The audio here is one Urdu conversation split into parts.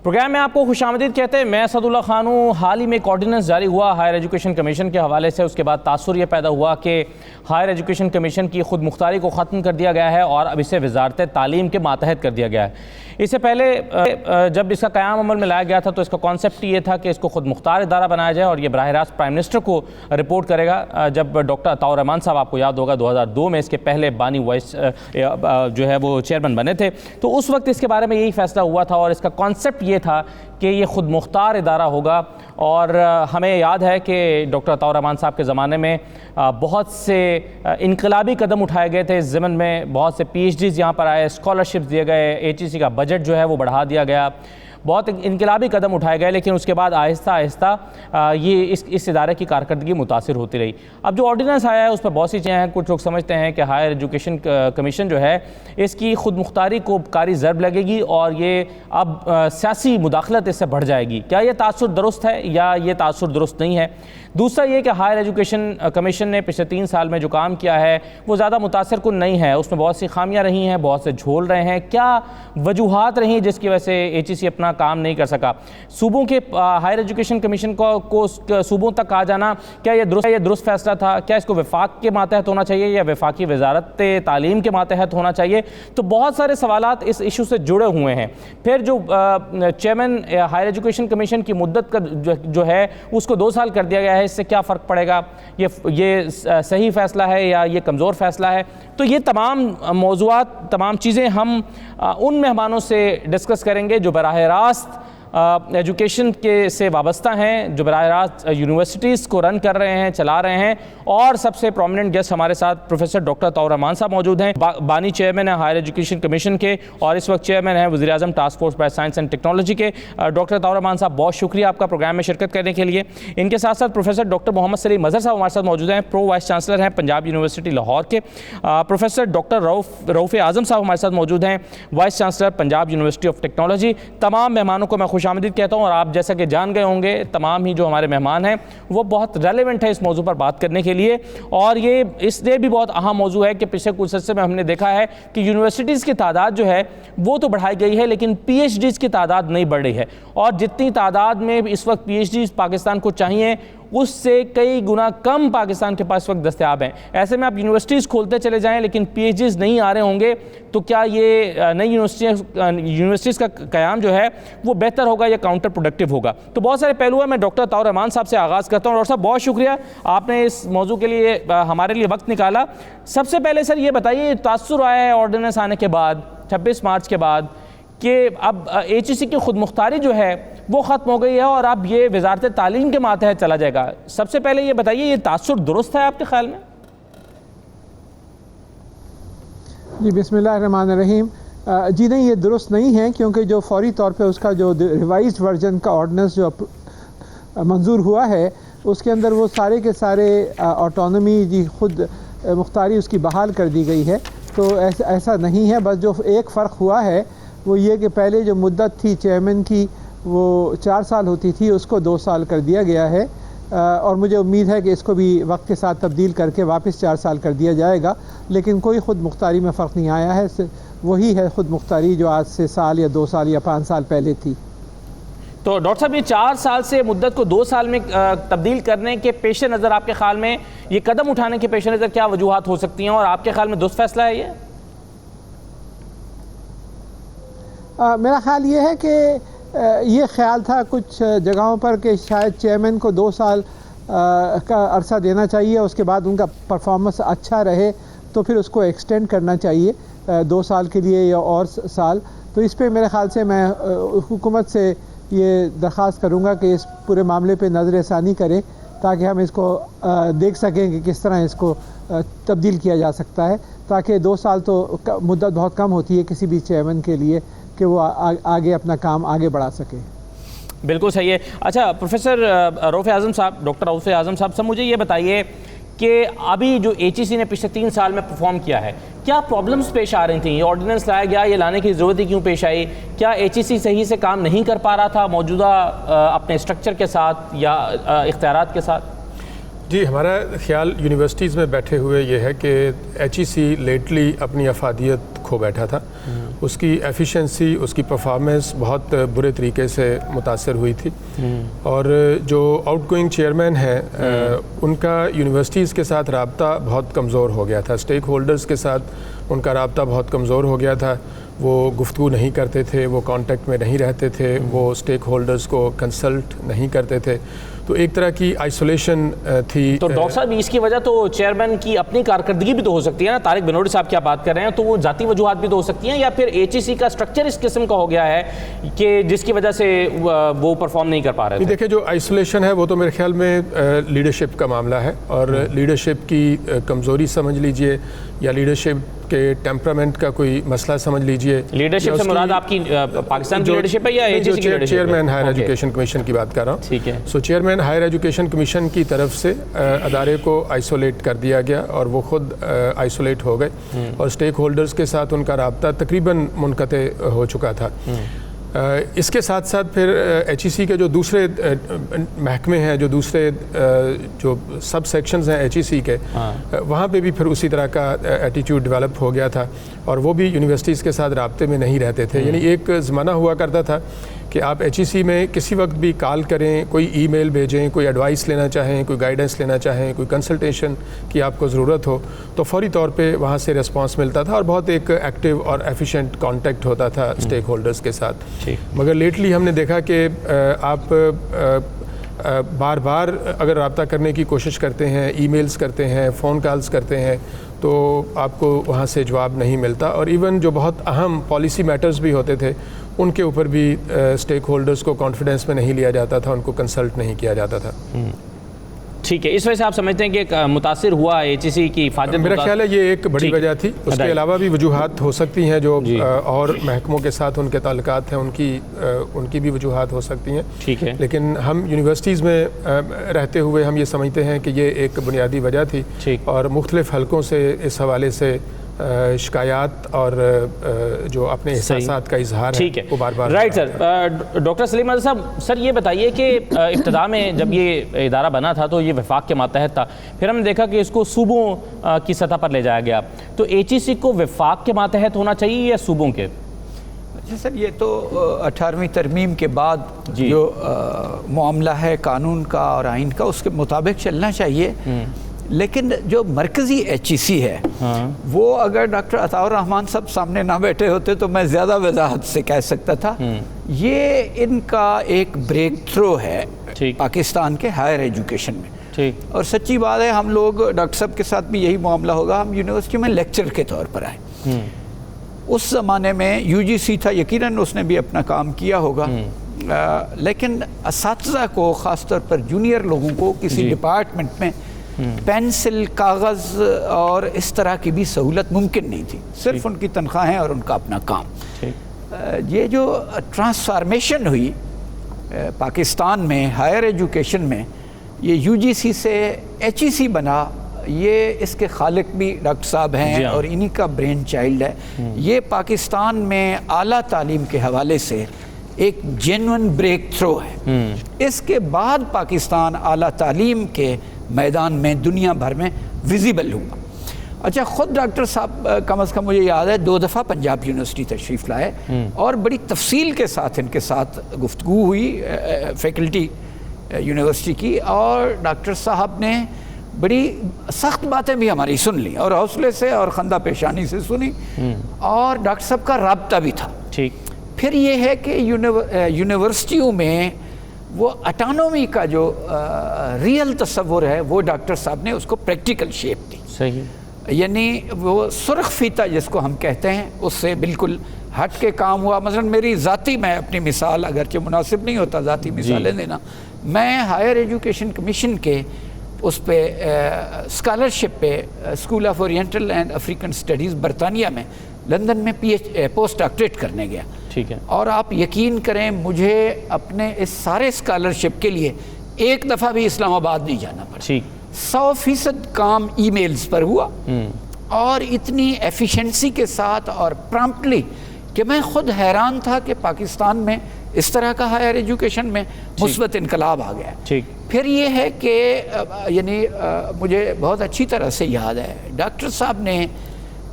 پروگرام میں آپ کو خوش آمدید کہتے ہیں. میں اسد اللہ خان ہوں. حال ہی میں ایک آرڈیننس جاری ہوا ہائر ایجوکیشن کمیشن کے حوالے سے. اس کے بعد تاثر یہ پیدا ہوا کہ ہائر ایجوکیشن کمیشن کی خود مختاری کو ختم کر دیا گیا ہے اور اب اسے وزارت تعلیم کے ماتحت کر دیا گیا ہے. اس سے پہلے جب اس کا قیام عمل میں لایا گیا تھا تو اس کا کانسیپٹ یہ تھا کہ اس کو خود مختار ادارہ بنایا جائے اور یہ براہ راست پرائم منسٹر کو رپورٹ کرے گا. جب ڈاکٹر عطاء الرحمان صاحب آپ کو یاد ہوگا 2002 میں اس کے پہلے بانی وائس جو ہے وہ چیئرمین بنے تھے, تو اس وقت اس کے بارے میں یہی فیصلہ ہوا تھا اور اس کا کانسیپٹ یہ تھا کہ یہ خود مختار ادارہ ہوگا. اور ہمیں یاد ہے کہ ڈاکٹر عطاء الرحمان صاحب کے زمانے میں بہت سے انقلابی قدم اٹھائے گئے تھے. اس ضمن میں بہت سے پی ایچ ڈیز یہاں پر آئے, اسکالرشپس دیے گئے, ایچ ای سی کا بجٹ جو ہے وہ بڑھا دیا گیا, بہت انقلابی قدم اٹھائے گئے. لیکن اس کے بعد آہستہ آہستہ یہ اس ادارے کی کارکردگی متاثر ہوتی رہی. اب جو آرڈیننس آیا ہے اس پر بہت سی چیزیں ہیں. کچھ لوگ سمجھتے ہیں کہ ہائر ایجوکیشن کمیشن جو ہے اس کی خود مختاری کو کاری ضرب لگے گی اور یہ اب سیاسی مداخلت اس سے بڑھ جائے گی. کیا یہ تاثر درست ہے یا یہ تاثر درست نہیں ہے؟ دوسرا یہ کہ ہائر ایجوکیشن کمیشن نے پچھلے 3 سال میں جو کام کیا ہے وہ زیادہ متاثر کن نہیں ہے. اس میں بہت سی خامیاں رہی ہیں, بہت سے جھول رہے ہیں. کیا وجوہات رہی جس کی وجہ سے ایچ ای سی اپنا کام نہیں کر سکا؟ صوبوں کے ہائر ایجوکیشن کمیشن کو صوبوں تک آ جانا کیا یہ درست فیصلہ تھا؟ کیا اس کو وفاق کے ماتحت ہونا چاہیے یا وفاقی وزارت تعلیم کے ماتحت ہونا چاہیے؟ تو بہت سارے سوالات اس ایشو سے جڑے ہوئے ہیں. پھر جو چیئرمین ہائر ایجوکیشن کمیشن کی مدت کا جو ہے اس کو 2 سال کر دیا گیا ہے. اس سے کیا فرق پڑے گا؟ یہ صحیح فیصلہ ہے یا یہ کمزور فیصلہ ہے؟ تو یہ تمام موضوعات, تمام چیزیں ہم ان مہمانوں سے ڈسکس کریں گے جو براہ راست ایجوکیشن کے سے وابستہ ہیں, جو براہ راست یونیورسٹیز کو رن کر رہے ہیں, چلا رہے ہیں. اور سب سے پرومیننٹ گیسٹ ہمارے ساتھ پروفیسر ڈاکٹر عطاء الرحمان صاحب موجود ہیں, بانی چیئرمین ہیں ہائر ایجوکیشن کمیشن کے اور اس وقت چیئرمین ہیں وزیر اعظم task force by science and technology کے. ڈاکٹر عطاء الرحمان صاحب بہت شکریہ آپ کا پروگرام میں شرکت کرنے کے لیے. ان کے ساتھ ساتھ پروفیسر ڈاکٹر محمد سلیم اظہر صاحب ہمارے ساتھ موجود ہیں, پرو وائس چانسلر ہیں پنجاب یونیورسٹی لاہور کے. پروفیسر ڈاکٹر رؤف اعظم صاحب ہمارے ساتھ موجود ہیں, vice chancellor Punjab university of technology. تمام مہمانوں کو میں خوش آمدید کہتا ہوں اور آپ جیسا کہ جان گئے ہوں گے تمام ہی جو ہمارے مہمان ہیں وہ بہت ریلیونٹ ہے اس موضوع پر بات کرنے کے لیے. اور یہ اس لیے بھی بہت اہم موضوع ہے کہ پچھلے کچھ عرصے میں ہم نے دیکھا ہے کہ یونیورسٹیز کی تعداد جو ہے وہ تو بڑھائی گئی ہے لیکن پی ایچ ڈیز کی تعداد نہیں بڑھ رہی ہے. اور جتنی تعداد میں اس وقت پی ایچ ڈیز پاکستان کو چاہیے اس سے کئی گنا کم پاکستان کے پاس وقت دستیاب ہیں. ایسے میں آپ یونیورسٹیز کھولتے چلے جائیں لیکن پی ایچ ڈیز نہیں آ رہے ہوں گے تو کیا یہ نئی یونیورسٹیز کا قیام جو ہے وہ بہتر ہوگا یا کاؤنٹر پروڈکٹیو ہوگا؟ تو بہت سارے پہلو ہیں. میں ڈاکٹر عطاء الرحمان صاحب سے آغاز کرتا ہوں. ڈاکٹر صاحب بہت شکریہ آپ نے اس موضوع کے لیے ہمارے لیے وقت نکالا. سب سے پہلے سر یہ بتائیے, تاثر آیا ہے آرڈیننس آنے کے بعد 26 مارچ کے بعد کہ اب ایچ ای سی کی خود مختاری جو ہے وہ ختم ہو گئی ہے اور اب یہ وزارت تعلیم کے ماتحت چلا جائے گا. سب سے پہلے یہ بتائیے یہ تاثر درست ہے آپ کے خیال میں؟ جی بسم اللہ الرحمن الرحیم. جی نہیں, یہ درست نہیں ہے کیونکہ جو فوری طور پہ اس کا جو ریوائزڈ ورژن کا آرڈیننس جو منظور ہوا ہے اس کے اندر وہ سارے کے سارے آٹونومی جی خود مختاری اس کی بحال کر دی گئی ہے. تو ایسا نہیں ہے. بس جو ایک فرق ہوا ہے وہ یہ کہ پہلے جو مدت تھی چیئرمین کی وہ 4 سال ہوتی تھی, اس کو 2 سال کر دیا گیا ہے. اور مجھے امید ہے کہ اس کو بھی وقت کے ساتھ تبدیل کر کے واپس 4 سال کر دیا جائے گا. لیکن کوئی خود مختاری میں فرق نہیں آیا ہے. وہی ہے خود مختاری جو آج سے سال یا 2 سال یا 5 سال پہلے تھی. تو ڈاکٹر صاحب یہ 4 سال سے مدت کو 2 سال میں تبدیل کرنے کے پیش نظر آپ کے خیال میں یہ قدم اٹھانے کے پیش نظر کیا وجوہات ہو سکتی ہیں اور آپ کے خیال میں درست فیصلہ ہے یہ؟ میرا خیال یہ ہے کہ یہ خیال تھا کچھ جگہوں پر کہ شاید چیئرمین کو 2 سال کا عرصہ دینا چاہیے, اس کے بعد ان کا پرفارمنس اچھا رہے تو پھر اس کو ایکسٹینڈ کرنا چاہیے 2 سال کے لیے یا اور سال. تو اس پہ میرے خیال سے میں حکومت سے یہ درخواست کروں گا کہ اس پورے معاملے پہ نظر ثانی کرے تاکہ ہم اس کو دیکھ سکیں کہ کس طرح اس کو تبدیل کیا جا سکتا ہے, تاکہ 2 سال تو مدت بہت کم ہوتی ہے کسی بھی چیئرمین کے لیے کہ وہ آگے اپنا کام آگے بڑھا سکے. بالکل صحیح ہے. اچھا پروفیسر رؤف اعظم صاحب, ڈاکٹر رؤف اعظم صاحب مجھے یہ بتائیے کہ ابھی جو ایچ ای سی نے پچھلے 3 سال میں پرفارم کیا ہے کیا پرابلمس پیش آ رہی تھیں؟ یہ آرڈیننس لایا گیا, یہ لانے کی ضرورت ہی کیوں پیش آئی؟ کیا ایچ ای سی صحیح سے کام نہیں کر پا رہا تھا موجودہ اپنے اسٹرکچر کے ساتھ یا اختیارات کے ساتھ؟ جی ہمارا خیال یونیورسٹیز میں بیٹھے ہوئے یہ ہے کہ ایچ ای سی لیٹلی اپنی افادیت کھو بیٹھا تھا. اس کی ایفیشنسی، اس کی پرفارمنس بہت برے طریقے سے متاثر ہوئی تھی. اور جو آؤٹ گوئنگ چیئرمین ہیں ان کا یونیورسٹیز کے ساتھ رابطہ بہت کمزور ہو گیا تھا. اسٹیک ہولڈرز کے ساتھ ان کا رابطہ بہت کمزور ہو گیا تھا. وہ گفتگو نہیں کرتے تھے، وہ کانٹیکٹ میں نہیں رہتے تھے، وہ اسٹیک ہولڈرز کو کنسلٹ نہیں کرتے تھے. تو ایک طرح کی آئسولیشن تھی. تو ڈاکٹر صاحب اس کی وجہ تو چیئرمین کی اپنی کارکردگی بھی تو ہو سکتی ہے نا. طارق بنوڑی صاحب کیا بات کر رہے ہیں، تو وہ ذاتی وجوہات بھی تو ہو سکتی ہیں، یا پھر ایچ ای سی کا اسٹرکچر اس قسم کا ہو گیا ہے کہ جس کی وجہ سے وہ پرفارم نہیں کر پا رہے تھے. دیکھیں جو آئسولیشن ہے وہ تو میرے خیال میں لیڈرشپ کا معاملہ ہے، اور لیڈرشپ کی کمزوری سمجھ لیجئے یا لیڈرشپ کے ٹیمپرامنٹ کا کوئی مسئلہ سمجھ لیجئے. لیڈرشپ سے مراد آپ کی پاکستان کی لیڈرشپ ہے یا ایچ ای سی کی leadership? Chairman higher education commission کی بات کر رہا ہوں. ٹھیک ہے. So chairman higher education commission کی طرف سے ادارے کو آئسولیٹ کر دیا گیا اور وہ خود آئسولیٹ ہو گئے، اور اسٹیک ہولڈرز کے ساتھ ان کا رابطہ تقریباً منقطع ہو چکا تھا. اس کے ساتھ ساتھ پھر ایچ ای سی کے جو دوسرے محکمے ہیں، جو دوسرے جو سب سیکشنز ہیں ایچ ای سی کے، وہاں پہ بھی پھر اسی طرح کا ایٹیٹیوڈ ڈیولپ ہو گیا تھا، اور وہ بھی یونیورسٹیز کے ساتھ رابطے میں نہیں رہتے تھے. یعنی ایک زمانہ ہوا کرتا تھا کہ آپ ایچ ای سی میں کسی وقت بھی کال کریں، کوئی ای میل بھیجیں، کوئی ایڈوائس لینا چاہیں، کوئی گائیڈنس لینا چاہیں، کوئی کنسلٹیشن کی آپ کو ضرورت ہو، تو فوری طور پہ وہاں سے رسپانس ملتا تھا، اور بہت ایک ایکٹیو اور ایفیشینٹ کانٹیکٹ ہوتا تھا اسٹیک ہولڈرز کے ساتھ. مگر لیٹلی ہم نے دیکھا کہ آپ بار بار اگر رابطہ کرنے کی کوشش کرتے ہیں، ای میلز کرتے ہیں، فون کالز کرتے ہیں، تو آپ کو وہاں سے جواب نہیں ملتا. اور ایون جو بہت اہم پالیسی میٹرز بھی ہوتے تھے ان کے اوپر بھی اسٹیک ہولڈرز کو کانفیڈنس میں نہیں لیا جاتا تھا، ان کو کنسلٹ نہیں کیا جاتا تھا. ٹھیک ہے. اس وجہ سے آپ سمجھتے ہیں کہ متاثر ہوا ایچ ای سی کی افادیت؟ میرا خیال ہے یہ ایک بڑی وجہ تھی. اس کے علاوہ بھی وجوہات ہو سکتی ہیں، جو اور محکموں کے ساتھ ان کے تعلقات ہیں ان کی بھی وجوہات ہو سکتی ہیں. ٹھیک ہے. لیکن ہم یونیورسٹیز میں رہتے ہوئے ہم یہ سمجھتے ہیں کہ یہ ایک بنیادی وجہ تھی، اور مختلف حلقوں سے اس حوالے سے شکایات اور جو اپنے احساسات کا اظہار ہے وہ بار بار. Right sir. Doctor Salim Ahmed صاحب، سر یہ بتائیے کہ ابتدا میں جب یہ ادارہ بنا تھا تو یہ وفاق کے ماتحت تھا، پھر ہم نے دیکھا کہ اس کو صوبوں کی سطح پر لے جایا گیا. تو ایچ ای سی کو وفاق کے ماتحت ہونا چاہیے یا صوبوں کے؟ اچھا سر، یہ تو 18ویں ترمیم کے بعد جو معاملہ ہے قانون کا اور آئین کا، اس کے مطابق چلنا چاہیے. لیکن جو مرکزی ایچ ای سی ہے وہ اگر ڈاکٹر عطاء الرحمان صاحب سامنے نہ بیٹھے ہوتے تو میں زیادہ وضاحت سے کہہ سکتا تھا. یہ ان کا ایک بریک تھرو ہے پاکستان کے ہائر ایجوکیشن میں. اور سچی بات ہے، ہم لوگ ڈاکٹر صاحب کے ساتھ بھی یہی معاملہ ہوگا، ہم یونیورسٹی میں لیکچر کے طور پر آئے. اس زمانے میں یو جی سی تھا، یقیناً اس نے بھی اپنا کام کیا ہوگا، لیکن اساتذہ کو، خاص طور پر جونیئر لوگوں کو کسی ڈپارٹمنٹ میں پینسل، کاغذ اور اس طرح کی بھی سہولت ممکن نہیں تھی. صرف ان کی تنخواہیں اور ان کا اپنا کام. یہ جو ٹرانسفارمیشن ہوئی پاکستان میں ہائر ایجوکیشن میں، یہ یو جی سی سے ایچ ای سی بنا، یہ اس کے خالق بھی ڈاکٹر صاحب ہیں اور انہی کا برین چائلڈ ہے. یہ پاکستان میں اعلیٰ تعلیم کے حوالے سے ایک جینون بریک تھرو ہے. اس کے بعد پاکستان اعلیٰ تعلیم کے میدان میں دنیا بھر میں ویزیبل ہوا. اچھا، خود ڈاکٹر صاحب کم از کم مجھے یاد ہے 2 دفعہ پنجاب یونیورسٹی تشریف لائے اور بڑی تفصیل کے ساتھ ان کے ساتھ گفتگو ہوئی فیکلٹی یونیورسٹی کی، اور ڈاکٹر صاحب نے بڑی سخت باتیں بھی ہماری سن لی اور حوصلے سے اور خندہ پیشانی سے سنی، اور ڈاکٹر صاحب کا رابطہ بھی تھا. پھر یہ ہے کہ یونیورسٹیوں میں وہ اٹانومی کا جو ریئل تصور ہے وہ ڈاکٹر صاحب نے اس کو پریکٹیکل شیپ دی. یعنی وہ سرخ فیتہ جس کو ہم کہتے ہیں، اس سے بالکل ہٹ کے کام ہوا. مثلا میری ذاتی، میں اپنی مثال، اگرچہ مناسب نہیں ہوتا ذاتی مثالیں دینا، میں ہائر ایجوکیشن کمیشن کے اس پہ اسکالرشپ پہ school of oriental and African studies برطانیہ میں لندن میں پوسٹ ڈاکٹریٹ کرنے گیا. اور آپ یقین کریں، مجھے اپنے اس سارے اسکالرشپ کے لیے ایک دفعہ بھی اسلام آباد نہیں جانا پڑا. 100% کام ای میلز پر ہوا، اور اتنی ایفیشنسی کے ساتھ اور پرامپٹلی کہ میں خود حیران تھا کہ پاکستان میں اس طرح کا ہائر ایجوکیشن میں مثبت انقلاب آ گیا. ٹھیک. پھر یہ ہے کہ یعنی مجھے بہت اچھی طرح سے یاد ہے ڈاکٹر صاحب نے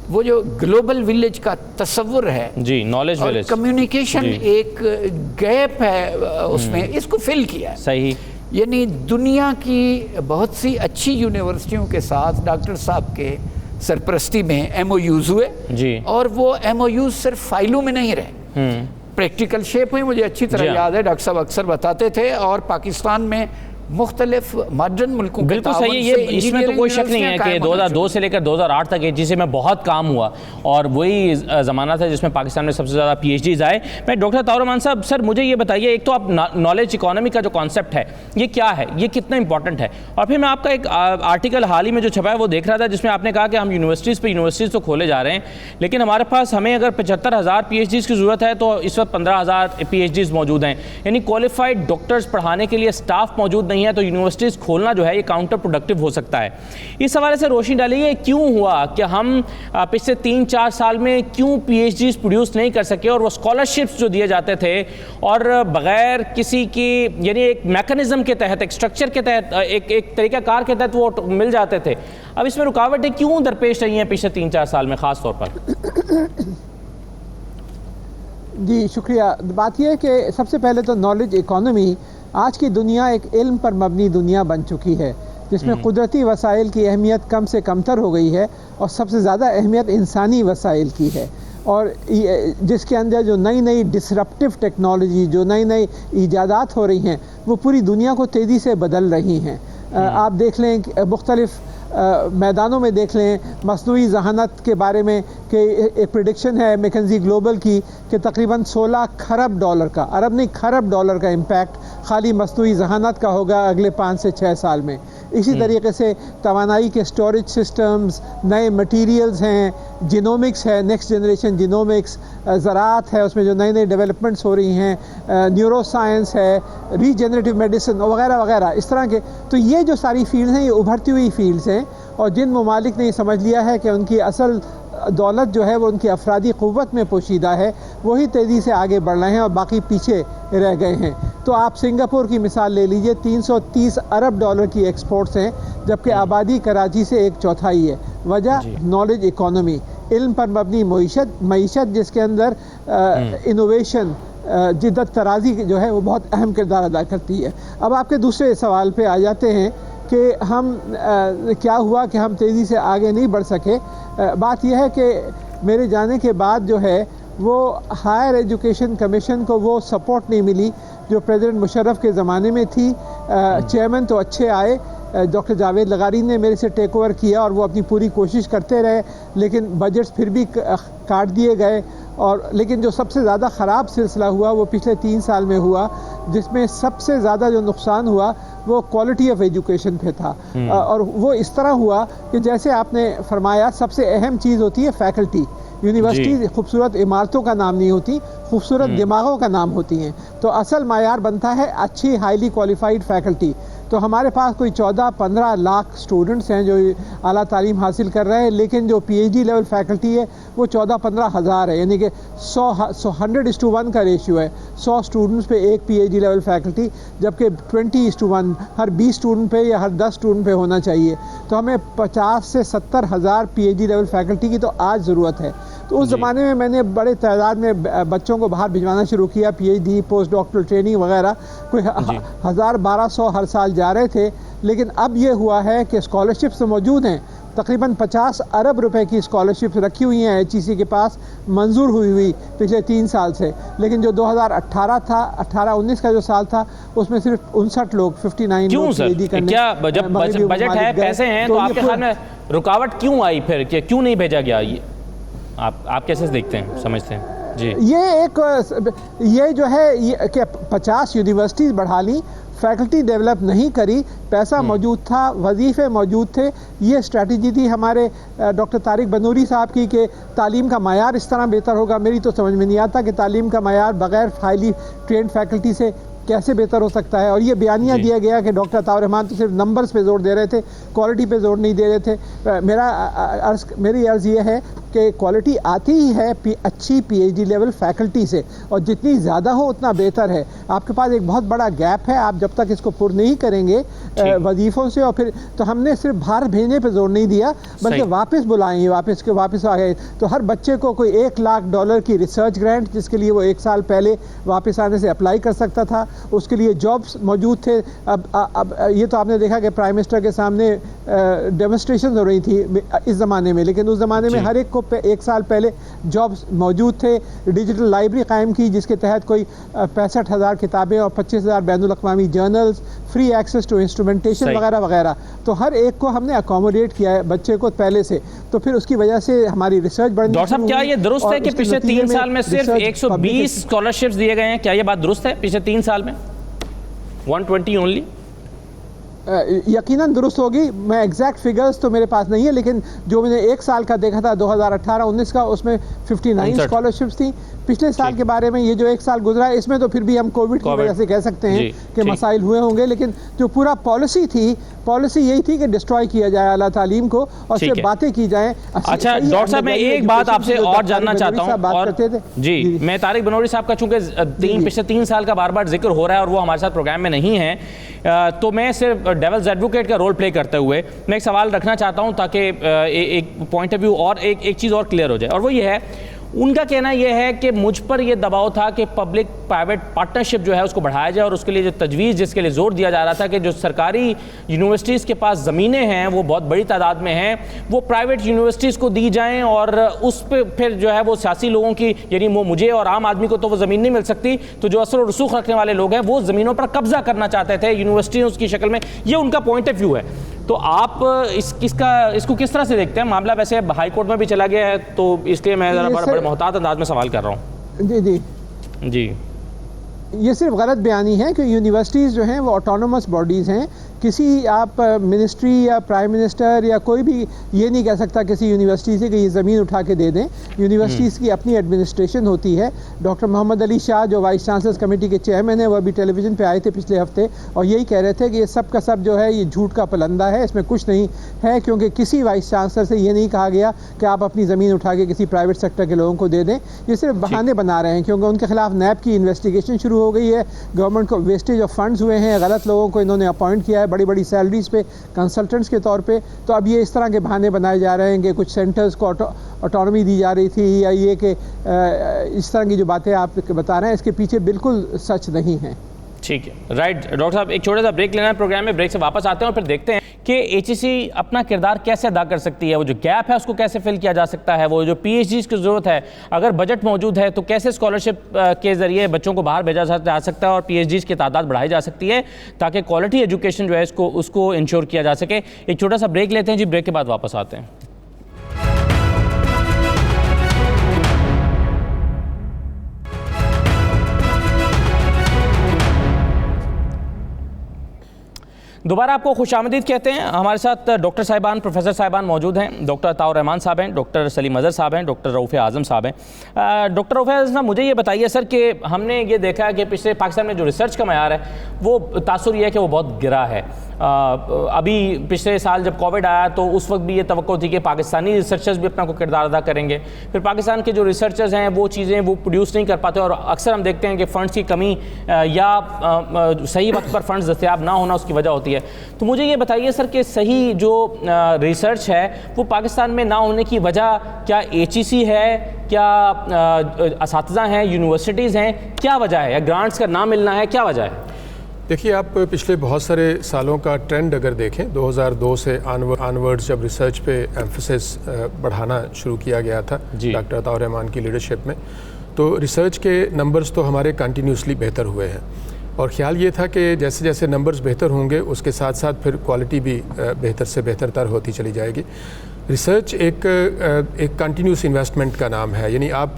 وہ جو گلوبل ولیج کا تصور ہے جی، نالج اور ولیج، کمیونیکیشن ایک گیپ ہے اس میں، اس کو فل کیا ہے. صحیح. یعنی دنیا کی بہت سی اچھی یونیورسٹیوں کے ساتھ ڈاکٹر صاحب کے سرپرستی میں ایم او یوز ہوئے جی، اور وہ ایم او یوز صرف فائلوں میں نہیں رہے، پریکٹیکل شیپ میں. مجھے اچھی طرح یاد ہے ڈاکٹر صاحب اکثر بتاتے تھے، اور پاکستان میں مختلف ماڈرن ملکوں کے بالکل صحیح ہے. یہ اس میں تو کوئی شک نہیں ہے کہ 2002 سے لے کر 2008 تک ایچ ای سی میں بہت کام ہوا، اور وہی زمانہ تھا جس میں پاکستان میں سب سے زیادہ پی ایچ ڈیز آئے. میں ڈاکٹر طاہر الرحمان صاحب، سر مجھے یہ بتائیے، ایک تو آپ نالج اکانومی کا جو کانسیپٹ ہے یہ کیا ہے، یہ کتنا امپورٹنٹ ہے، اور پھر میں آپ کا ایک آرٹیکل حال ہی میں جو چھپا ہے وہ دیکھ رہا تھا جس میں آپ نے کہا کہ ہم یونیورسٹیز تو کھولے جا رہے ہیں، لیکن ہمارے پاس ہمیں اگر 75,000 پی ایچ ڈیز کی ضرورت ہے تو اس وقت 15,000 پی ایچ ڈیز موجود ہیں. یعنی کوالیفائڈ ڈاکٹرز پڑھانے کے لیے اسٹاف موجود نہیں ہے، تو یونیورسٹیز کھولنا جو ہے یہ کاؤنٹر پروڈکٹیو ہو سکتا ہے. اس حوالے سے روشنی ڈالیے کیوں ہوا کہ ہم پچھلے 3-4 سال میں کیوں پی ایچ ڈیز پروڈیوس نہیں کر سکے، اور وہ اسکالرشپس جو دیے جاتے تھے اور بغیر کسی کی یعنی ایک میکانزم کے تحت، ایک اسٹرکچر کے تحت، ایک طریقہ کار کے تحت وہ مل جاتے تھے. اب اس میں رکاوٹیں کیوں درپیش رہی ہیں پچھلے 3-4 سال میں خاص طور پر؟ جی شکریہ. بات یہ ہے کہ سب سے پہلے تو نالج اکانومی آج کی دنیا ایک علم پر مبنی دنیا بن چکی ہے، جس میں قدرتی وسائل کی اہمیت کم سے کم تر ہو گئی ہے، اور سب سے زیادہ اہمیت انسانی وسائل کی ہے، اور جس کے اندر جو نئی نئی ڈسرپٹیو ٹیکنالوجی، جو نئی نئی ایجادات ہو رہی ہیں، وہ پوری دنیا کو تیزی سے بدل رہی ہیں. آپ دیکھ لیں مختلف میدانوں میں دیکھ لیں، مصنوعی ذہانت کے بارے میں کہ ایک پریڈکشن ہے میکنزی گلوبل کی کہ تقریباً 16 کھرب ڈالر کا، ارب نہیں کھرب ڈالر کا امپیکٹ خالی مصنوعی ذہانت کا ہوگا اگلے 5 سے 6 سال میں. اسی طریقے سے توانائی کے سٹوریج سسٹمز، نئے مٹیریلز ہیں، جینومکس ہے، نیکسٹ جنریشن جینومکس، زراعت ہے، اس میں جو نئی نئی ڈیولپمنٹس ہو رہی ہیں، نیورو سائنس ہے، ریجنریٹیو میڈیسن وغیرہ وغیرہ اس طرح کے. تو یہ جو ساری فیلڈز ہیں یہ ابھرتی ہوئی فیلڈز ہیں، اور جن ممالک نے یہ سمجھ لیا ہے کہ ان کی اصل دولت جو ہے وہ ان کی افرادی قوت میں پوشیدہ ہے، وہی تیزی سے آگے بڑھ رہے ہیں اور باقی پیچھے رہ گئے ہیں. تو آپ سنگاپور کی مثال لے لیجئے، 330 ارب ڈالر کی ایکسپورٹس ہیں، جبکہ آبادی کراچی سے 1/4 ہے. وجہ نالج اکانومی، علم پر مبنی معیشت جس کے اندر انوویشن، جدت طرازی جو ہے وہ بہت اہم کردار ادا کرتی ہے. اب آپ کے دوسرے سوال پہ آ جاتے ہیں کہ ہم کیا ہوا کہ ہم تیزی سے آگے نہیں بڑھ سکے. بات یہ ہے کہ میرے جانے کے بعد جو ہے وہ ہائر ایجوکیشن کمیشن کو وہ سپورٹ نہیں ملی جو پریزیڈنٹ مشرف کے زمانے میں تھی. چیئرمین تو اچھے آئے، ڈاکٹر جاوید لغاری نے میرے سے ٹیک اوور کیا اور وہ اپنی پوری کوشش کرتے رہے، لیکن بجٹس پھر بھی کاٹ دیے گئے. اور لیکن جو سب سے زیادہ خراب سلسلہ ہوا وہ پچھلے 3 سال میں ہوا، جس میں سب سے زیادہ جو نقصان ہوا وہ کوالٹی آف ایجوکیشن پہ تھا. اور وہ اس طرح ہوا کہ جیسے آپ نے فرمایا سب سے اہم چیز ہوتی ہے فیکلٹی. یونیورسٹی خوبصورت عمارتوں کا نام نہیں ہوتی، خوبصورت دماغوں کا نام ہوتی ہیں. تو اصل معیار بنتا ہے اچھی ہائیلی کوالیفائڈ فیکلٹی. تو ہمارے پاس کوئی 14-15 لاکھ سٹوڈنٹس ہیں جو اعلیٰ تعلیم حاصل کر رہے ہیں، لیکن جو P H D level faculty ہے وہ 14-15 ہزار ہے، یعنی کہ 100:1 کا ریشیو ہے. 100 اسٹوڈنٹس پہ ایک P H D level faculty, جبکہ 20:1 ہر 20 اسٹوڈنٹ پہ یا ہر 10 اسٹوڈنٹ پہ ہونا چاہیے. تو ہمیں 50 سے 70 ہزار P H D level faculty کی تو آج ضرورت ہے. تو اس زمانے میں میں نے بڑے تعداد میں بچوں کو باہر بھجوانا شروع کیا، P H D, post doctoral training وغیرہ، کوئی 1000-1200 ہر سال جا رہے تھے. لیکن اب یہ ہوا ہے کہ اسکالرشپس موجود ہیں، تقریباً 50 ارب روپے کی اسکالرشپس رکھی ہوئی ہیں ایچ ای سی کے پاس، منظور ہوئی پچھلے 3 سال سے. لیکن جو 2018 تھا، 18-19 کا جو سال تھا، اس میں صرف 59 لوگ 59 کیوں سر؟ کیا جب بجٹ ہے، پیسے ہیں، تو آپ کے خیال میں رکاوٹ کیوں آئی پھر، کہ کیوں نہیں بھیجا گیا؟ آپ کیسے دیکھتے ہیں، سمجھتے ہیں؟ جی یہ جو ہے کہ 50 یونیورسٹیز بڑھا لی، فیکلٹی ڈیولپ نہیں کری، پیسہ موجود تھا، وظیفے موجود تھے. یہ اسٹریٹجی تھی ہمارے ڈاکٹر طارق بنوری صاحب کی کہ تعلیم کا معیار اس طرح بہتر ہوگا. میری تو سمجھ میں نہیں آتا کہ تعلیم کا معیار بغیر ہائیلی ٹرینڈ فیکلٹی سے کیسے بہتر ہو سکتا ہے. اور یہ بیانیہ دیا گیا کہ ڈاکٹر طاہر الرحمان تو صرف نمبرز پہ زور دے رہے تھے، کوالٹی پہ زور نہیں دے رہے تھے. میری عرض یہ ہے کہ کوالٹی آتی ہی ہے اچھی P H D level faculty سے، اور جتنی زیادہ ہو اتنا بہتر ہے. آپ کے پاس ایک بہت بڑا گیپ ہے، آپ جب تک اس کو پر نہیں کریں گے وظیفوں سے، اور پھر تو ہم نے صرف باہر بھیجنے پہ زور نہیں دیا بلکہ واپس بلائیں، واپس آ گئے. تو ہر بچے کو کوئی $1 لاکھ کی ریسرچ گرانٹ، جس کے لیے وہ 1 سال پہلے واپس آنے سے اپلائی کر سکتا تھا، اس کے لیے جابس موجود تھے. اب یہ تو آپ نے دیکھا کہ پرائم منسٹر کے سامنے ڈیمونسٹریشن ہو رہی تھی اس زمانے میں، لیکن اس زمانے میں ہر ایک کو 1 سال پہلے جابس موجود تھے. ڈیجیٹل لائبریری قائم کی جس کے تحت کوئی 65,000 کتابیں اور 25,000 بین الاقوامی journals, free access to instrumentation وغیرہ وغیرہ. تو ہر ایک کو ہم نے اکوموڈیٹ کیا ہے بچے کو پہلے سے، تو پھر اس کی وجہ سے ہماری ریسرچ بڑھنی. ڈاکٹر صاحب کیا یہ درست ہے کہ پچھلے 3 سال میں صرف 120 اسکالرشپس دیے گئے ہیں؟ کیا یہ بات درست ہے؟ پچھلے 3 سال میں 120 اونلی؟ یقیناً درست ہوگی. میں ایگزیکٹ فگرز تو میرے پاس نہیں ہے، لیکن جو میں نے 1 سال کا دیکھا تھا 2018-19 کا، اس میں 59 اسکالرشپس تھیں. پچھلے سال کے بارے میں یہ جو 1 سال گزرا ہے اس میں تو پھر بھی ہم کووڈ کی وجہ سے کہہ سکتے ہیں کہ مسائل ہوئے ہوں گے، لیکن جو پورا پالیسی یہی تھی کہ ڈسٹروائے کیا جائے اعلیٰ تعلیم کو اور صرف باتیں کی جائیں. اچھا ڈاکٹر صاحب، میں ایک بات آپ سے اور جاننا چاہتا ہوں، اور جی میں طارق بنوری صاحب کا چونکہ پچھلے 3 سال کا بار ذکر ہو رہا ہے اور وہ ہمارے ساتھ پروگرام میں نہیں ہے، تو میں صرف ڈیولز ایڈوکیٹ کا رول پلے کرتے ہوئے میں ایک سوال رکھنا چاہتا ہوں تاکہ ایک پوائنٹ آف ویو اور ایک چیز اور کلیئر ہو جائے. اور وہ یہ ہے، ان کا کہنا یہ ہے کہ مجھ پر یہ دباؤ تھا کہ پبلک پرائیویٹ پارٹنرشپ جو ہے اس کو بڑھایا جائے، اور اس کے لیے جو تجویز جس کے لیے زور دیا جا رہا تھا کہ جو سرکاری یونیورسٹیز کے پاس زمینیں ہیں وہ بہت بڑی تعداد میں ہیں، وہ پرائیویٹ یونیورسٹیز کو دی جائیں، اور اس پہ پھر جو ہے وہ سیاسی لوگوں کی، یعنی مجھے اور عام آدمی کو تو وہ زمین نہیں مل سکتی، تو جو اثر و رسوخ رکھنے والے لوگ ہیں وہ زمینوں پر قبضہ کرنا چاہتے تھے یونیورسٹیوں کی شکل میں. یہ ان کا پوائنٹ آف ویو ہے. تو آپ اس کو کس طرح سے دیکھتے ہیں؟ معاملہ ویسے ہائی کورٹ میں بھی چلا گیا ہے، تو اس لیے میں ذرا بڑے محتاط انداز میں سوال کر رہا ہوں. جی یہ صرف غلط بیانی ہے کہ یونیورسٹیز جو ہیں وہ آٹونومس باڈیز ہیں. کسی آپ منسٹری یا پرائم منسٹر یا کوئی بھی یہ نہیں کہہ سکتا کسی یونیورسٹی سے کہ یہ زمین اٹھا کے دے دیں. یونیورسٹیز کی اپنی ایڈمنسٹریشن ہوتی ہے. ڈاکٹر محمد علی شاہ جو وائس چانسلرز کمیٹی کے چیئرمین ہیں، وہ ابھی ٹیلی ویژن پہ آئے تھے پچھلے ہفتے اور یہی کہہ رہے تھے کہ یہ سب کا سب جو ہے یہ جھوٹ کا پلندہ ہے، اس میں کچھ نہیں ہے، کیونکہ کسی وائس چانسلر سے یہ نہیں کہا گیا کہ آپ اپنی زمین اٹھا کے کسی پرائیویٹ سیکٹر کے لوگوں کو دے دیں. یہ صرف بہانے بنا رہے ہیں کیونکہ ان کے خلاف نیب کی انویسٹیگیشن شروع ہو گئی ہے. گورنمنٹ کو ویسٹیج آف فنڈز ہوئے ہیں، غلط لوگوں کو انہوں نے اپوائنٹ کیا ہے بڑی بڑی سیلریز پہ کنسلٹنٹس کے طور پہ. تو اب یہ اس طرح کے بہانے بنائے جا رہے ہیں کہ کچھ سینٹرز کو آٹونومی دی جا رہی تھی، یا یہ کہ اس طرح کی جو باتیں آپ بتا رہے ہیں اس کے پیچھے بالکل سچ نہیں ہیں. ٹھیک ہے، رائٹ. ڈاکٹر صاحب ایک چھوٹا سا بریک لینا ہے پروگرام میں، بریک سے واپس آتے ہیں اور پھر دیکھتے ہیں کہ ایچ ای سی اپنا کردار کیسے ادا کر سکتی ہے، وہ جو گیپ ہے اس کو کیسے فل کیا جا سکتا ہے، وہ جو پی ایچ ڈیز کی ضرورت ہے اگر بجٹ موجود ہے تو کیسے اسکالرشپ کے ذریعے بچوں کو باہر بھیجا جا سکتا ہے اور پی ایچ ڈیز کی تعداد بڑھائی جا سکتی ہے تاکہ کوالٹی ایجوکیشن جو ہے اس کو انشور کیا جا سکے. ایک چھوٹا سا بریک لیتے ہیں جی، بریک کے بعد واپس آتے ہیں. دوبارہ آپ کو خوش آمدید کہتے ہیں. ہمارے ساتھ ڈاکٹر صاحبان، پروفیسر صاحبان موجود ہیں. ڈاکٹر عطاء الرحمان صاحب ہیں، ڈاکٹر سلیم اظہر صاحب ہیں، ڈاکٹر رؤوف اعظم صاحب ہیں. ڈاکٹر رؤوف اعظم صاحب، مجھے یہ بتائیے سر کہ ہم نے یہ دیکھا ہے کہ پچھلے پاکستان میں جو ریسرچ کا معیار ہے وہ تاثر یہ ہے کہ وہ بہت گرا ہے. ابھی پچھلے سال جب کووڈ آیا تو اس وقت بھی یہ توقع تھی کہ پاکستانی ریسرچرز بھی اپنا کوئی کردار ادا کریں گے. پھر پاکستان کے جو ریسرچرز ہیں وہ چیزیں وہ پروڈیوس نہیں کر پاتے اور اکثر ہم دیکھتے ہیں کہ فنڈز کی کمی یا صحیح وقت پر فنڈز دستیاب نہ ہونا اس کی وجہ ہوتی ہے. تو مجھے یہ بتائیے سر کہ صحیح جو ریسرچ ہے وہ پاکستان میں نہ ہونے کی وجہ کیا ایچ ای سی ہے، کیا اساتذہ ہیں، یونیورسٹیز ہیں، کیا وجہ ہے، یا گرانٹس کا نہ ملنا ہے، کیا وجہ ہے؟ دیکھیے، آپ پچھلے بہت سارے سالوں کا ٹرینڈ اگر دیکھیں، 2002 سے آنورڈز جب ریسرچ پہ ایمفسس بڑھانا شروع کیا گیا تھا ڈاکٹر عطاء الرحمان کی لیڈرشپ میں، تو ریسرچ کے نمبرز تو ہمارے کنٹینیوسلی بہتر ہوئے ہیں. اور خیال یہ تھا کہ جیسے جیسے نمبرز بہتر ہوں گے اس کے ساتھ ساتھ پھر کوالٹی بھی بہتر سے بہتر تر ہوتی چلی جائے گی. ریسرچ ایک کنٹینیوس انویسٹمنٹ کا نام ہے، یعنی آپ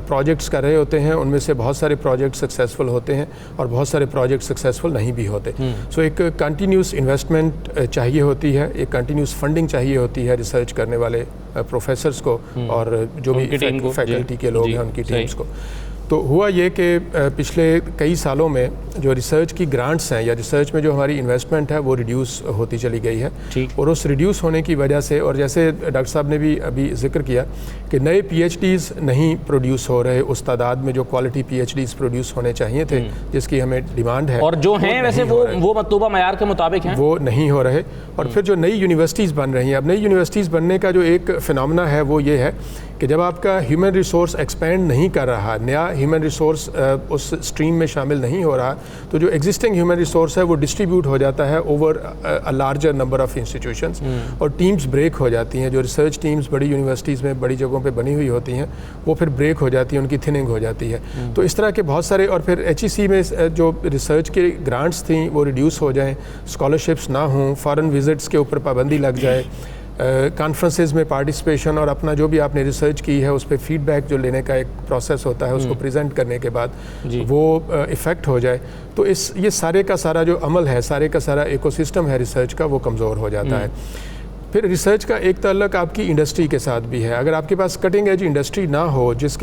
پروجیکٹس کر رہے ہوتے ہیں، ان میں سے بہت سارے پروجیکٹ سکسیزفل ہوتے ہیں اور بہت سارے پروجیکٹ سکسیزفل نہیں بھی ہوتے. سو ایک کنٹینیوس انویسٹمنٹ چاہیے ہوتی ہے، ایک کنٹینیوس فنڈنگ چاہیے ہوتی ہے ریسرچ کرنے والے پروفیسرز کو اور جو بھی فیکلٹی کے لوگ ہیں ان کی ٹیمز کو. تو ہوا یہ کہ پچھلے کئی سالوں میں جو ریسرچ کی گرانٹس ہیں یا ریسرچ میں جو ہماری انویسٹمنٹ ہے وہ ریڈیوس ہوتی چلی گئی ہے، اور اس ریڈیوس ہونے کی وجہ سے، اور جیسے ڈاکٹر صاحب نے بھی ابھی ذکر کیا کہ نئے پی ایچ ڈیز نہیں پروڈیوس ہو رہے اس تعداد میں جو quality P H Ds produce ہونے چاہیے تھے جس کی ہمیں ڈیمانڈ ہے، اور جو ہیں ویسے وہ مطلوبہ معیار کے مطابق ہیں، وہ نہیں ہو رہے. اور پھر جو نئی یونیورسٹیز بن رہی ہیں، اب نئی یونیورسٹیز بننے کا جو ایک فنامنا ہے وہ یہ ہے کہ جب آپ کا ہیومن ریسورس ایکسپینڈ نہیں کر رہا، نیا ہیومن ریسورس اس اسٹریم میں شامل نہیں ہو رہا، تو جو ایگزسٹنگ ہیومن ریسورس ہے وہ ڈسٹریبیوٹ ہو جاتا ہے over larger number of institutions, اور ٹیمز بریک ہو جاتی ہیں. جو ریسرچ ٹیمز بڑی یونیورسٹیز میں بڑی جگہوں پہ بنی ہوئی ہوتی ہیں وہ پھر بریک ہو جاتی ہیں، ان کی تھننگ ہو جاتی ہے. تو اس طرح کے بہت سارے، اور پھر ایچ ای سی میں جو ریسرچ کے گرانٹس تھیں وہ ریڈیوس ہو جائیں، اسکالرشپس نہ ہوں، فارن وزٹس کے اوپر پابندی لگ جائے، کانفرنسز میں پارٹیسپیشن، اور اپنا جو بھی آپ نے ریسرچ کی ہے اس پہ فیڈ بیک جو لینے کا ایک پروسیس ہوتا ہے اس کو پریزنٹ کرنے کے بعد وہ افیکٹ ہو جائے، تو یہ سارے کا سارا جو عمل ہے، سارے کا سارا ایکو سسٹم ہے ریسرچ کا، وہ کمزور ہو جاتا ہے. پھر ریسرچ کا ایک تعلق آپ کی انڈسٹری کے ساتھ بھی ہے. اگر آپ کے پاس کٹنگ ایج انڈسٹری نہ ہو جس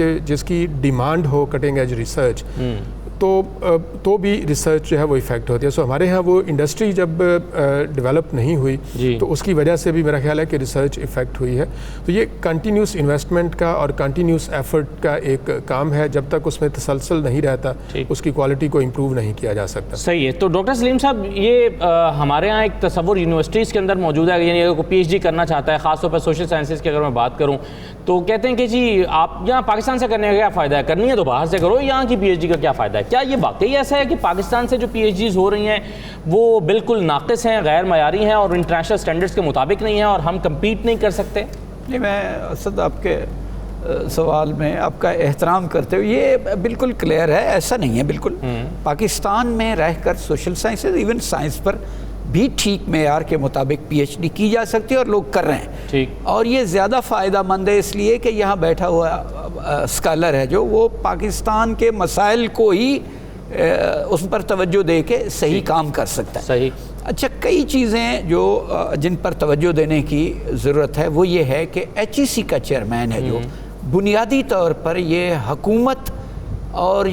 کی ڈیمانڈ ہو کٹنگ ایج ریسرچ، تو بھی ریسرچ جو ہے وہ افیکٹ ہوتی ہے. سو ہمارے ہاں وہ انڈسٹری جب ڈیولپ نہیں ہوئی تو اس کی وجہ سے بھی میرا خیال ہے کہ ریسرچ افیکٹ ہوئی ہے. تو یہ کنٹینیوس انویسٹمنٹ کا اور کنٹینیوس ایفرٹ کا ایک کام ہے، جب تک اس میں تسلسل نہیں رہتا اس کی کوالٹی کو امپروو نہیں کیا جا سکتا. صحیح ہے. تو ڈاکٹر سلیم صاحب، یہ ہمارے ہاں ایک تصور یونیورسٹیز کے اندر موجود ہے، یعنی اگر کوئی پی ایچ ڈی کرنا چاہتا ہے، خاص طور پر سوشل سائنسز کی اگر میں بات کروں، تو کہتے ہیں کہ جی آپ یہاں پاکستان سے کرنے کا کیا فائدہ ہے، کرنی ہے تو باہر سے کرو، یہاں کی پی ایچ ڈی کا کیا فائدہ ہے. کیا یہ واقعی ایسا ہے کہ پاکستان سے جو پی ایچ ڈیز ہو رہی ہیں وہ بالکل ناقص ہیں، غیر معیاری ہیں اور انٹرنیشنل سٹینڈرڈز کے مطابق نہیں ہیں اور ہم کمپیٹ نہیں کر سکتے؟ نہیں، میں اسد آپ کے سوال میں آپ کا احترام کرتے ہوئے یہ بالکل کلیئر ہے، ایسا نہیں ہے. بالکل پاکستان میں رہ کر سوشل سائنسز، ایون سائنس پر بھی ٹھیک معیار کے مطابق پی ایچ ڈی کی جا سکتی ہے اور لوگ کر رہے ہیں. ٹھیک. اور یہ زیادہ فائدہ مند ہے اس لیے کہ یہاں بیٹھا ہوا اسکالر ہے جو وہ پاکستان کے مسائل کو ہی اس پر توجہ دے کے صحیح کام کر سکتا ہے. صحیح. اچھا، کئی چیزیں جو جن پر توجہ دینے کی ضرورت ہے وہ یہ ہے کہ ایچ ای سی کا چیئرمین ہے جو بنیادی طور پر یہ حکومت اور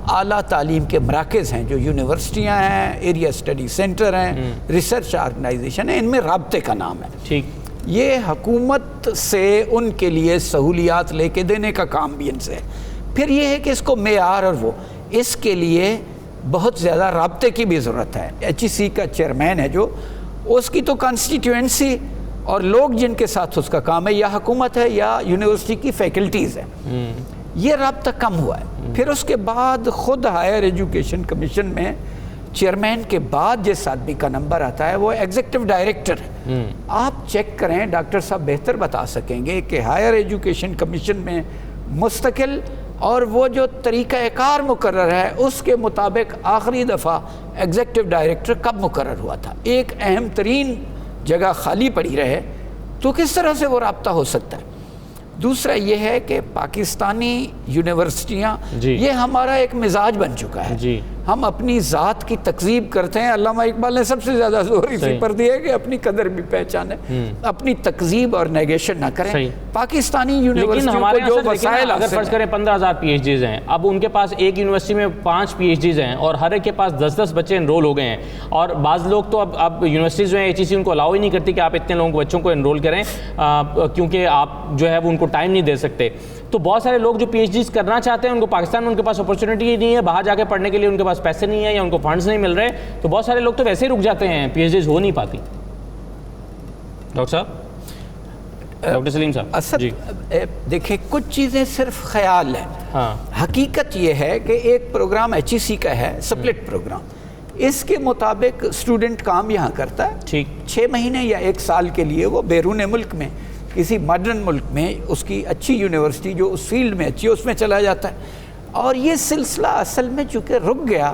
اعلیٰ تعلیم کے مراکز ہیں، جو یونیورسٹیاں ہیں، ایریا اسٹڈی سینٹر ہیں، ریسرچ آرگنائزیشن ہیں، ان میں رابطے کا نام ہے. ٹھیک. یہ حکومت سے ان کے لیے سہولیات لے کے دینے کا کام بھی ان سے ہے. پھر یہ ہے کہ اس کو معیار اور وہ، اس کے لیے بہت زیادہ رابطے کی بھی ضرورت ہے. ایچ ای سی کا چیئرمین ہے جو، اس کی تو کانسٹیٹیوئنسی اور لوگ جن کے ساتھ اس کا کام ہے، یا حکومت ہے یا یونیورسٹی کی فیکلٹیز ہیں، یہ رابطہ کم ہوا ہے. پھر اس کے بعد خود ہائر ایجوکیشن کمیشن میں چیئرمین کے بعد جس آدمی کا نمبر آتا ہے وہ ایگزیکٹو ڈائریکٹر ہے. آپ چیک کریں، ڈاکٹر صاحب بہتر بتا سکیں گے کہ ہائر ایجوکیشن کمیشن میں مستقل اور وہ جو طریقہ کار مقرر ہے اس کے مطابق آخری دفعہ ایگزیکٹو ڈائریکٹر کب مقرر ہوا تھا. ایک اہم ترین جگہ خالی پڑی رہے تو کس طرح سے وہ رابطہ ہو سکتا ہے. دوسرا یہ ہے کہ پاکستانی یونیورسٹیاں، یہ ہمارا ایک مزاج بن چکا ہے. ہم اپنی ذات کی تکذیب کرتے ہیں. علامہ اقبال نے سب سے زیادہ زور اسی پر دیا ہے کہ اپنی قدر بھی پہچانے، اپنی تکذیب اور نیگیشن نہ کریں. پاکستانی یونیورسٹیوں کو جو وسائل، اگر فرض کریں 15,000 پی ایچ ڈیز ہیں، اب ان کے پاس ایک یونیورسٹی میں 5 پی ایچ ڈیز ہیں اور ہر ایک کے پاس 10-10 بچے انرول ہو گئے ہیں، اور بعض لوگ تو اب یونیورسٹیز میں ایچ ای سی ان کو الاؤ ہی نہیں کرتی کہ آپ اتنے لوگوں کو بچوں کو انرول کریں کیونکہ آپ جو ہے وہ ان کو ٹائم نہیں دے سکتے. تو بہت سارے لوگ جو پی ایچ ڈیز کرنا چاہتے ہیں ان کو پاکستان میں ان کے پاس اپرچونیٹی ہی نہیں ہے، باہر جا کے پڑھنے کے لیے ان کے پاس پیسے نہیں ہیں یا ان کو فنڈز نہیں مل رہے، تو بہت سارے لوگ تو ویسے ہی رک جاتے ہیں، پی ایچ ڈیز ہو نہیں پاتی. ڈاکٹر صاحب، ڈاکٹر سلیم صاحب. اسد دیکھیں، کچھ چیزیں صرف خیال ہیں. حقیقت یہ ہے کہ ایک پروگرام ایچ ای سی کا ہے، سپلٹ پروگرام، اس کے مطابق اسٹوڈنٹ کام یہاں کرتا ہے. ٹھیک. 6 مہینے یا 1 سال کے لیے وہ بیرون ملک میں کسی ماڈرن ملک میں اس کی اچھی یونیورسٹی جو اس فیلڈ میں اچھی ہے اس میں چلا جاتا ہے. اور یہ سلسلہ اصل میں چونکہ رک گیا،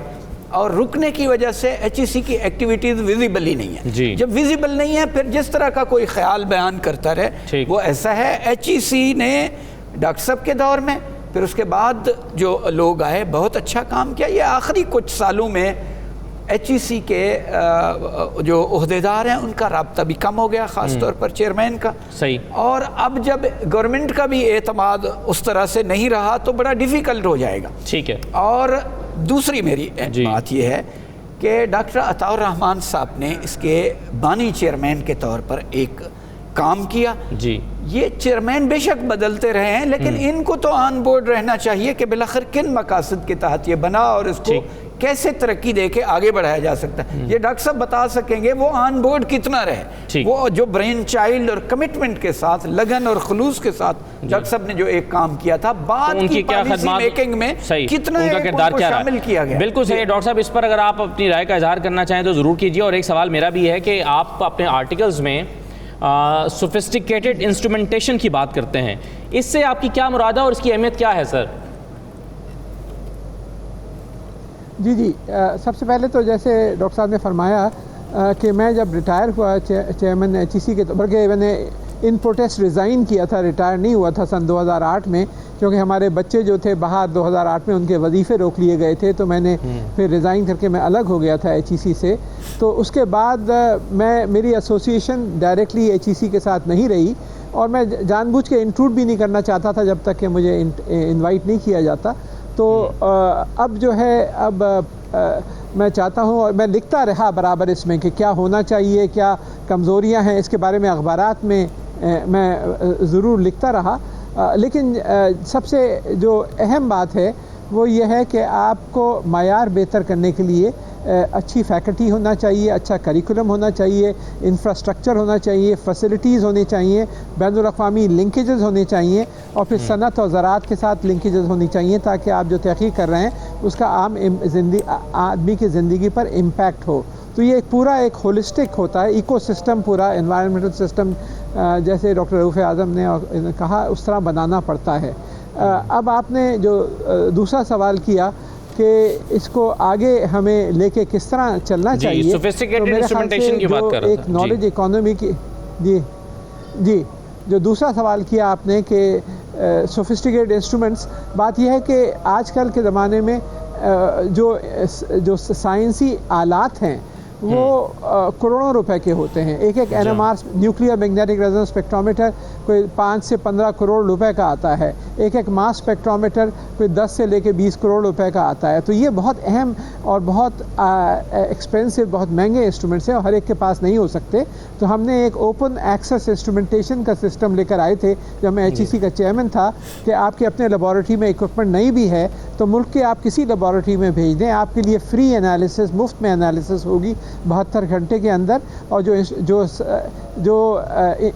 اور رکنے کی وجہ سے ایچ ای سی کی ایکٹیویٹیز ویزیبل ہی نہیں ہے. جب ویزیبل نہیں ہے پھر جس طرح کا کوئی خیال بیان کرتا رہے وہ ایسا ہے. ایچ ای سی نے ڈاکٹر صاحب کے دور میں، پھر اس کے بعد جو لوگ آئے، بہت اچھا کام کیا. یہ آخری کچھ سالوں میں HEC کے جو عہدیدار ہیں ان کا رابطہ بھی کم ہو گیا، خاص طور پر چیئرمین کا. صحیح. اور اب جب گورنمنٹ کا بھی اعتماد اس طرح سے نہیں رہا تو بڑا ڈیفیکلٹ ہو جائے گا. ٹھیک ہے. اور دوسری میری بات یہ ہے کہ ڈاکٹر عطاء الرحمان صاحب نے اس کے بانی چیئرمین کے طور پر ایک کام کیا. جی. یہ چیئرمین بے شک بدلتے رہے ہیں لیکن ان کو تو آن بورڈ رہنا چاہیے کہ بالآخر کن مقاصد کے تحت یہ بنا اور اس کو کیسے ترقی دے کے آگے بڑھایا جا سکتا ہے. یہ ڈاکٹر صاحب بتا سکیں گے وہ آن بورڈ کتنا رہے. وہ جو برین چائلڈ اور کمٹمنٹ کے ساتھ، لگن اور خلوص کے ساتھ ڈاکٹر صاحب نے جو ایک کام کیا تھا، بعد کی پالیسی میکنگ میں کتنا شامل کیا گیا. بالکل صحیح. ڈاکٹر صاحب اس پر اگر آپ اپنی رائے کا اظہار کرنا چاہیں تو ضرور کیجیے. اور ایک سوال میرا بھی ہے کہ آپ اپنے آرٹیکلز میں سوفسٹیکیٹڈ انسٹرومنٹیشن کی بات کرتے ہیں، اس سے آپ کی کیا مراد ہے اور اس کی اہمیت کیا ہے سر؟ جی سب سے پہلے تو جیسے ڈاکٹر صاحب نے فرمایا کہ میں جب ریٹائر ہوا چیئرمین HEC کے، بلکہ میں نے ان پروٹیسٹ ریزائن کیا تھا، ریٹائر نہیں ہوا تھا سن 2008 میں، کیونکہ ہمارے بچے جو تھے باہر 2008 میں ان کے وظیفے روک لیے گئے تھے، تو میں نے پھر ریزائن کر کے میں الگ ہو گیا تھا HEC سے. تو اس کے بعد میری ایسوسیشن ڈائریکٹلی HEC کے ساتھ نہیں رہی، اور میں جان بوجھ کے انکلوڈ بھی نہیں کرنا چاہتا تھا جب تک کہ مجھے انوائٹ نہیں کیا جاتا. تو اب جو ہے اب میں چاہتا ہوں، اور میں لکھتا رہا برابر اس میں کہ کیا ہونا چاہیے، کیا کمزوریاں ہیں، اس کے بارے میں اخبارات میں میں ضرور لکھتا رہا. لیکن سب سے جو اہم بات ہے وہ یہ ہے کہ آپ کو معیار بہتر کرنے کے لیے اچھی فیکلٹی ہونا چاہیے، اچھا کریکولم ہونا چاہیے، انفراسٹرکچر ہونا چاہیے، فیسلٹیز ہونی چاہیے، بین الاقوامی لنکیجز ہونے چاہیے، اور پھر صنعت اور زراعت کے ساتھ لنکیجز ہونی چاہیے تاکہ آپ جو تحقیق کر رہے ہیں اس کا عام آدمی کی زندگی پر امپیکٹ ہو. تو یہ پورا ایک ہولسٹک ہوتا ہے، ایکو سسٹم، پورا انوائرمنٹل سسٹم، جیسے ڈاکٹر رؤوف اعظم نے کہا اس طرح بنانا پڑتا ہے. اب آپ نے جو دوسرا سوال کیا کہ اس کو آگے ہمیں لے کے کس طرح چلنا چاہیے، تو میرے خیال سے جو ایک نالج اکانومی کی جی جو دوسرا سوال کیا آپ نے کہ سوفسٹیکیٹڈ انسٹرومنٹس، بات یہ ہے کہ آج کل کے زمانے میں جو سائنسی آلات ہیں وہ کروڑوں روپے کے ہوتے ہیں. ایک NMR نیوکلیئر میگنیٹک ریزونانس اسپیکٹرومیٹر کوئی 5 سے 15 کروڑ روپے کا آتا ہے. ایک ماس اسپیکٹرومیٹر کوئی 10 سے لے کے 20 کروڑ روپے کا آتا ہے. تو یہ بہت اہم اور بہت ایکسپینسو، بہت مہنگے انسٹرومنٹس ہیں اور ہر ایک کے پاس نہیں ہو سکتے. تو ہم نے ایک اوپن ایکسیس انسٹرومنٹیشن کا سسٹم لے کر آئے تھے جب میں HEC کا چیئرمین تھا کہ آپ کے اپنے لیبارٹری میں اکوپمنٹ نہیں بھی ہے تو ملک کے آپ کسی لیبارٹری میں بھیج دیں، آپ کے لیے فری انالیسس، مفت میں انالیسس ہوگی 72 گھنٹے کے اندر، اور جو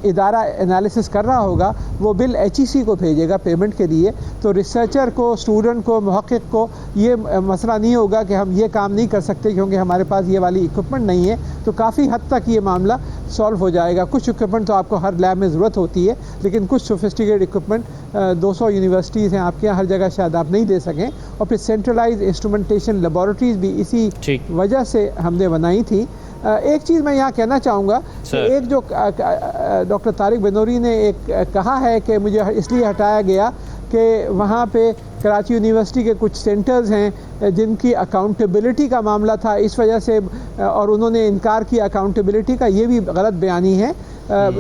ادارہ انالیسس کر رہا ہوگا وہ بل HEC کو بھیجے گا پیمنٹ کے لیے. تو ریسرچر کو، اسٹوڈنٹ کو، محقق کو یہ مسئلہ نہیں ہوگا کہ ہم یہ کام نہیں کر سکتے کیونکہ ہمارے پاس یہ والی اکوپمنٹ نہیں ہے. تو کافی حد تک یہ معاملہ سالو ہو جائے گا. کچھ اکوپمنٹ تو آپ کو ہر لیب میں ضرورت ہوتی ہے، لیکن کچھ سوفسٹیکیٹڈ اکوپمنٹ 200 یونیورسٹیز ہیں آپ کے یہاں، ہر جگہ شاید آپ نہیں دے سکیں. اور پھر سینٹرلائز انسٹرومنٹیشن لیبارٹریز بھی اسی وجہ سے ہم نے بنائی تھی. ایک چیز میں یہاں کہنا چاہوں گا کہ ایک جو ڈاکٹر طارق بنوری نے ایک کہا ہے کہ مجھے اس لیے ہٹایا گیا کہ وہاں پہ کراچی یونیورسٹی کے کچھ سینٹرز ہیں جن کی اکاؤنٹیبلٹی کا معاملہ تھا، اس وجہ سے، اور انہوں نے انکار کیا اکاؤنٹیبلٹی کا. یہ بھی غلط بیانی ہے.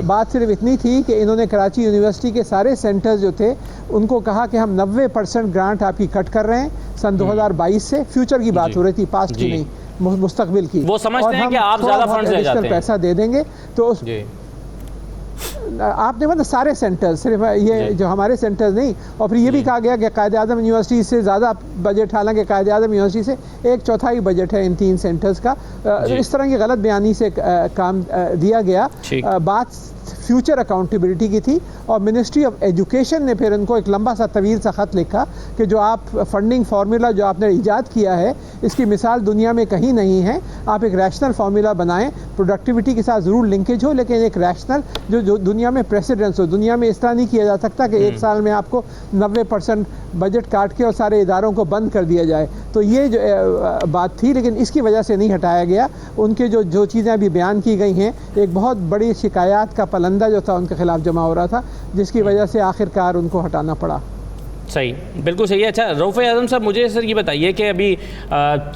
بات صرف اتنی تھی کہ انہوں نے کراچی یونیورسٹی کے سارے سینٹرز جو تھے ان کو کہا کہ ہم 90% گرانٹ آپ کی کٹ کر رہے ہیں سن 2022 سے. فیوچر کی بات ہو رہی تھی، پاسٹ کی نہیں، مستقبل کی. وہ سمجھتے ہیں کہ آپ زیادہ فنڈز لے جاتے ہیں، پیسہ دے دیں گے. تو آپ نے مطلب سارے سینٹر، صرف یہ جو ہمارے سینٹرز نہیں. اور پھر یہ بھی کہا گیا کہ قائد اعظم یونیورسٹی سے زیادہ بجٹ، حالانکہ قائد اعظم یونیورسٹی سے 1/4 بجٹ ہے ان 3 سینٹرز کا. اس طرح کی غلط بیانی سے کام دیا گیا. بات فیوچر اکاؤنٹیبلٹی کی تھی، اور منسٹری آف ایجوکیشن نے پھر ان کو ایک لمبا سا طویل سا خط لکھا کہ جو آپ فنڈنگ فارمولا جو آپ نے ایجاد کیا ہے اس کی مثال دنیا میں کہیں نہیں ہے. آپ ایک ریشنل فارمولا بنائیں، پروڈکٹیوٹی کے ساتھ ضرور لنکیج ہو لیکن ایک ریشنل جو دنیا میں پریسیڈنس ہو. دنیا میں اس طرح نہیں کیا جا سکتا کہ ایک سال میں آپ کو 90% بجٹ کاٹ کے اور سارے اداروں کو بند کر دیا جائے. تو یہ جو بات تھی، لیکن اس کی وجہ سے نہیں ہٹایا گیا. ان کے جو چیزیں ابھی بیان کی گئی ہیں، ایک بہت بڑی شکایات کا پلندہ جو تھا ان کے خلاف جمع ہو رہا تھا، جس کی وجہ سے آخر کار ان کو ہٹانا پڑا. صحیح، بالکل صحیح ہے. اچھا رؤف اعظم صاحب، مجھے سر یہ بتائیے کہ ابھی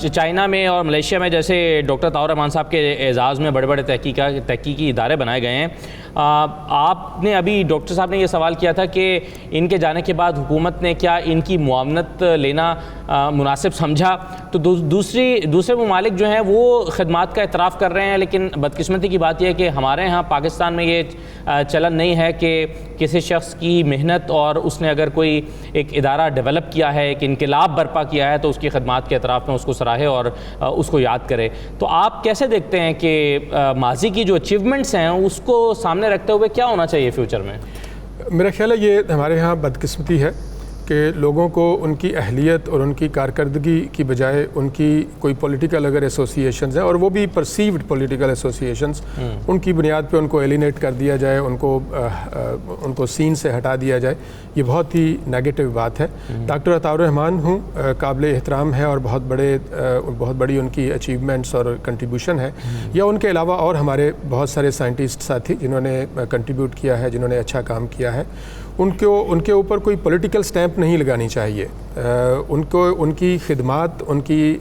چائنا میں اور ملیشیا میں جیسے ڈاکٹر طاہر رحمان صاحب کے اعزاز میں بڑے بڑے تحقیقی ادارے بنائے گئے ہیں، آپ نے ابھی ڈاکٹر صاحب نے یہ سوال کیا تھا کہ ان کے جانے کے بعد حکومت نے کیا ان کی معاونت لینا مناسب سمجھا؟ تو دوسرے ممالک جو ہیں وہ خدمات کا اعتراف کر رہے ہیں، لیکن بدقسمتی کی بات یہ ہے کہ ہمارے ہاں پاکستان میں یہ چلن نہیں ہے کہ کسی شخص کی محنت اور اس نے اگر کوئی ایک ادارہ ڈیولپ کیا ہے، ایک انقلاب برپا کیا ہے، تو اس کی خدمات کے اعتراف میں اس کو سراہے اور اس کو یاد کرے. تو آپ کیسے دیکھتے ہیں کہ ماضی کی جو اچیومنٹس ہیں اس کو سامنے رکھتے ہوئے کیا ہونا چاہیے فیوچر میں؟ میرا خیال ہے یہ ہمارے ہاں بدقسمتی ہے کہ لوگوں کو ان کی اہلیت اور ان کی کارکردگی کی بجائے ان کی کوئی پولیٹیکل اگر ایسوسیشنز ہیں، اور وہ بھی پرسیوڈ پولیٹیکل ایسوسیشنز، ان کی بنیاد پہ ان کو ایلینیٹ کر دیا جائے، ان کو سین سے ہٹا دیا جائے، یہ بہت ہی نیگیٹو بات ہے. ڈاکٹر عطاء الرحمان ہوں قابل احترام ہے اور بہت بڑی ان کی اچیومنٹس اور کنٹریبیوشن ہے، یا ان کے علاوہ اور ہمارے بہت سارے سائنٹسٹ ساتھی جنہوں نے کنٹریبیوٹ کیا ہے، جنہوں نے اچھا کام کیا ہے. ان کے اوپر کوئی پولیٹیکل سٹیمپ نہیں لگانی چاہیے. ان کی خدمات، ان کی